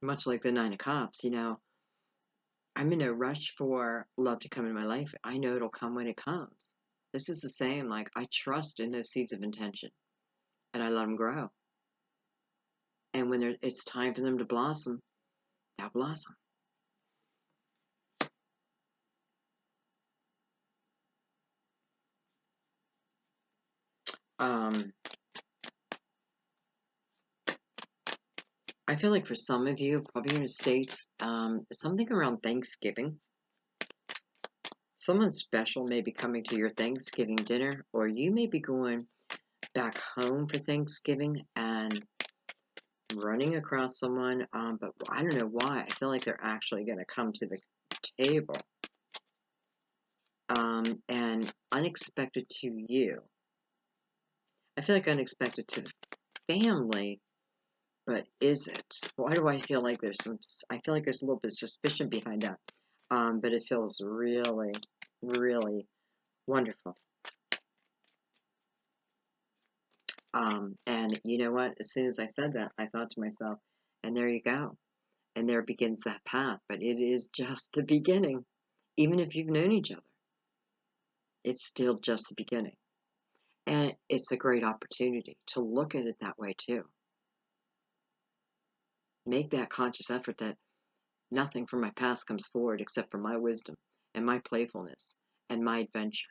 Much like the Nine of Cups, I'm in no rush for love to come in my life. I know it'll come when it comes. This is the same, like I trust in those seeds of intention and I let them grow. And when it's time for them to blossom, they'll blossom. I feel like for some of you, probably in the States, something around Thanksgiving. Someone special may be coming to your Thanksgiving dinner, or you may be going back home for Thanksgiving and running across someone, but I don't know why. I feel like they're actually going to come to the table. And unexpected to you. I feel like unexpected to the family, but is it? Why do I feel like I feel like there's a little bit of suspicion behind that. But it feels really, really wonderful. And you know what? As soon as I said that, I thought to myself, and there you go. And there begins that path. But it is just the beginning. Even if you've known each other, it's still just the beginning. And it's a great opportunity to look at it that way too. Make that conscious effort that nothing from my past comes forward except for my wisdom and my playfulness and my adventure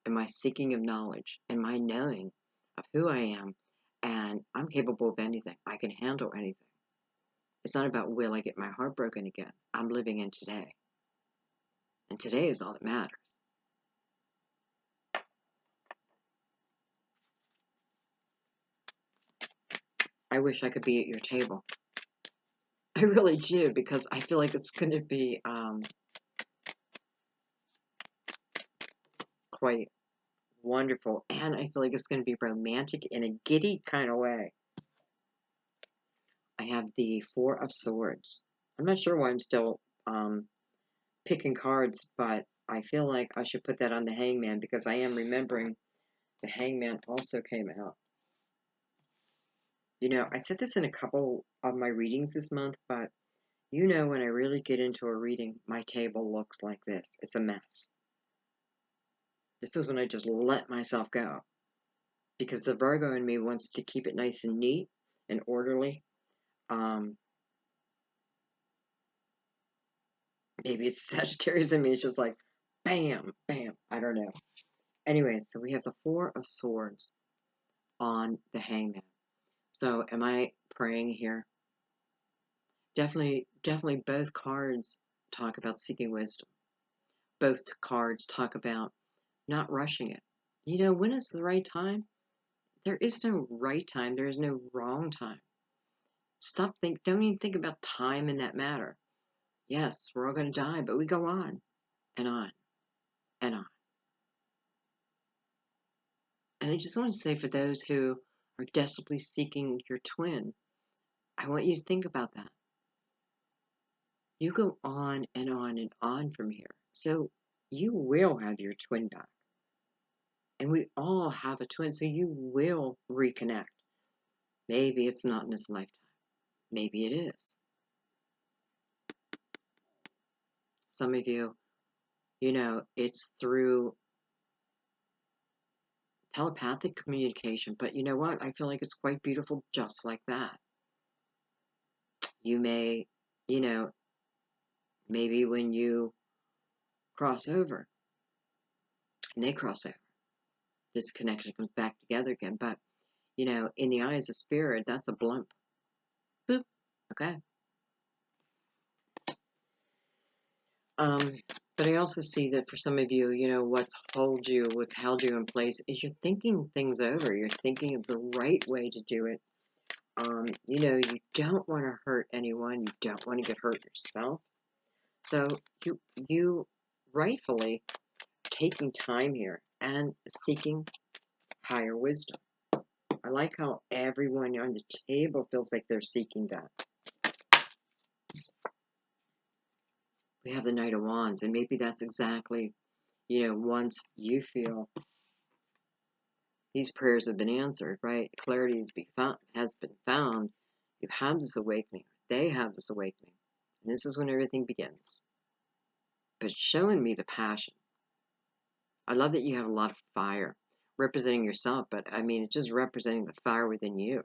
and my seeking of knowledge and my knowing of who I am. And I'm capable of anything. I can handle anything. It's not about will I get my heart broken again. I'm living in today. And today is all that matters. I wish I could be at your table. I really do, because I feel like it's going to be quite wonderful. And I feel like it's going to be romantic in a giddy kind of way. I have the Four of Swords. I'm not sure why I'm still picking cards, but I feel like I should put that on the Hangman because I am remembering the Hangman also came out. I said this in a couple of my readings this month, but when I really get into a reading, my table looks like this. It's a mess. This is when I just let myself go. Because the Virgo in me wants to keep it nice and neat and orderly. Maybe it's Sagittarius in me. It's just like, bam, bam. I don't know. Anyway, so we have the Four of Swords on the Hangman. So am I praying here? Definitely both cards talk about seeking wisdom. Both cards talk about not rushing it. When is the right time? There is no right time. There is no wrong time. Don't even think about time in that matter. Yes, we're all going to die, but we go on and on and on And I just want to say, for those who are desperately seeking your twin, I want you to think about that. You go on and on and on from here. So you will have your twin back. And we all have a twin, so you will reconnect. Maybe it's not in this lifetime. Maybe it is. Some of you, it's through telepathic communication, but you know what? I feel like it's quite beautiful just like that. You may, you know, maybe when you cross over and they cross over, this connection comes back together again. But, in the eyes of spirit, that's a blimp. Boop. Okay. But I also see that for some of you, what's held you in place is you're thinking things over. You're thinking of the right way to do it. You don't want to hurt anyone. You don't want to get hurt yourself. So you rightfully taking time here and seeking higher wisdom. I like how everyone on the table feels like they're seeking that. We have the Knight of Wands, and maybe that's exactly, once you feel these prayers have been answered, right? Clarity has been found. You have this awakening. They have this awakening. And this is when everything begins. But it's showing me the passion. I love that you have a lot of fire representing yourself, but I mean, it's just representing the fire within you.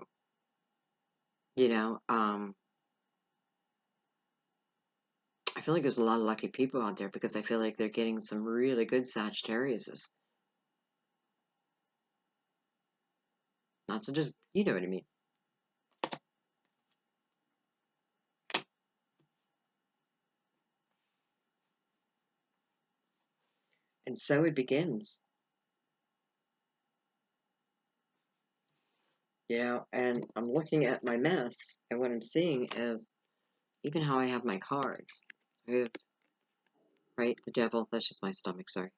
I feel like there's a lot of lucky people out there because I feel like they're getting some really good Sagittariuses. Not to just, you know what I mean. And so it begins. And I'm looking at my mess, and what I'm seeing is even how I have my cards. I have, right, the devil, that's just my stomach, sorry.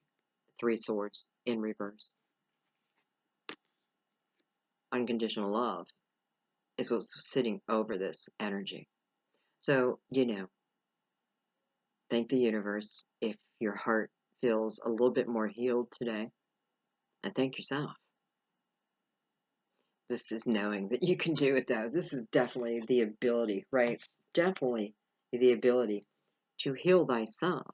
3 swords in reverse. Unconditional love is what's sitting over this energy. So, thank the universe if your heart feels a little bit more healed today, and thank yourself. This is knowing that you can do it, though. This is definitely the ability, right? Definitely the ability to heal thyself.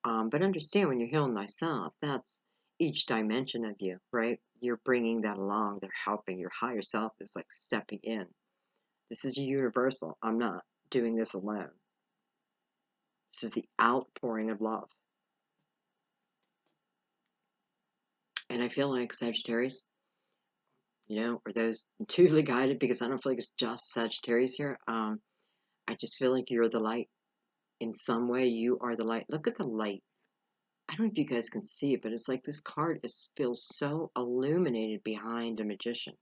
But understand when you're healing thyself, that's each dimension of you, right? You're bringing that along. They're helping. Your higher self is like stepping in. This is universal. I'm not doing this alone. This is the outpouring of love. And I feel like Sagittarius, or those intuitively guided, because I don't feel like it's just Sagittarius here. I just feel like you're the light. In some way, you are the light. Look at the light. I don't know if you guys can see it, but it's like this card feels so illuminated behind a magician.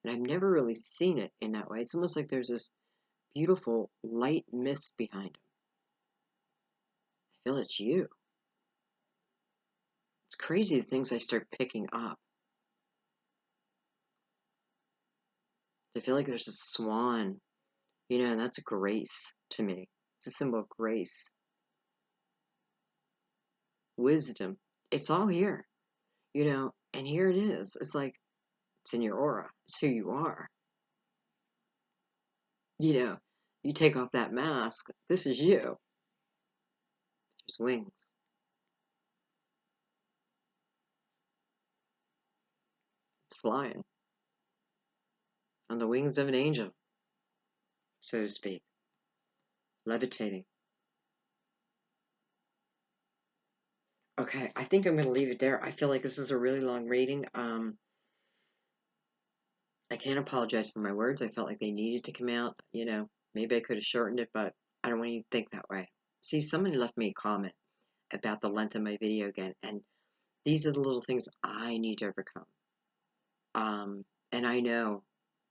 And I've never really seen it in that way. It's almost like there's this beautiful light mist behind him. I feel it's you. It's crazy the things I start picking up. I feel like there's a swan, and that's grace to me. It's a symbol of grace. Wisdom. It's all here, and here it is. It's like, it's in your aura. It's who you are. You take off that mask. This is you. There's wings. It's flying on the wings of an angel, so to speak. Levitating. Okay, I think I'm going to leave it there. I feel like this is a really long reading. I can't apologize for my words. I felt like they needed to come out. Maybe I could have shortened it, but I don't want you to think that way. See, somebody left me a comment about the length of my video again, and these are the little things I need to overcome. And I know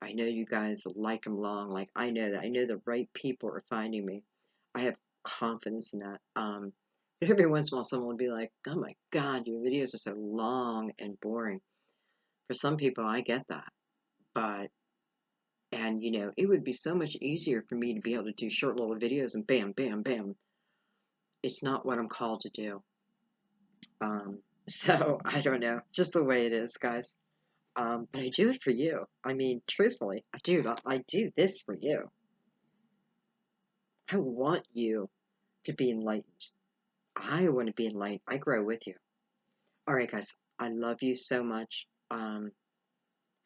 you guys like them long. Like, I know that. I know the right people are finding me. I have confidence in that. Every once in a while, someone will be like, oh my God, your videos are so long and boring. For some people, I get that. But, and it would be so much easier for me to be able to do short little videos and bam, bam, bam. It's not what I'm called to do. So I don't know, just the way it is, guys. But I do it for you. I mean, truthfully, I do. I do this for you. I want you to be enlightened. I want to be enlightened. I grow with you. All right, guys. I love you so much.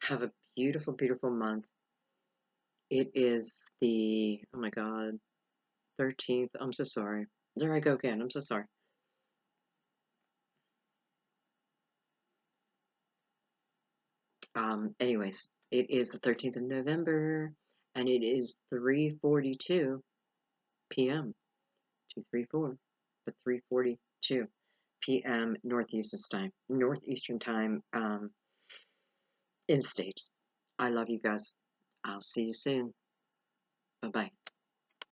Have a beautiful, beautiful month. It is the, oh my God, 13th. I'm so sorry. There I go again. I'm so sorry. Anyways, it is the 13th of November, and it is 3:42 p.m. 234, but 3:42 p.m. Northeastern time, in the States. I love you guys. I'll see you soon. Bye bye.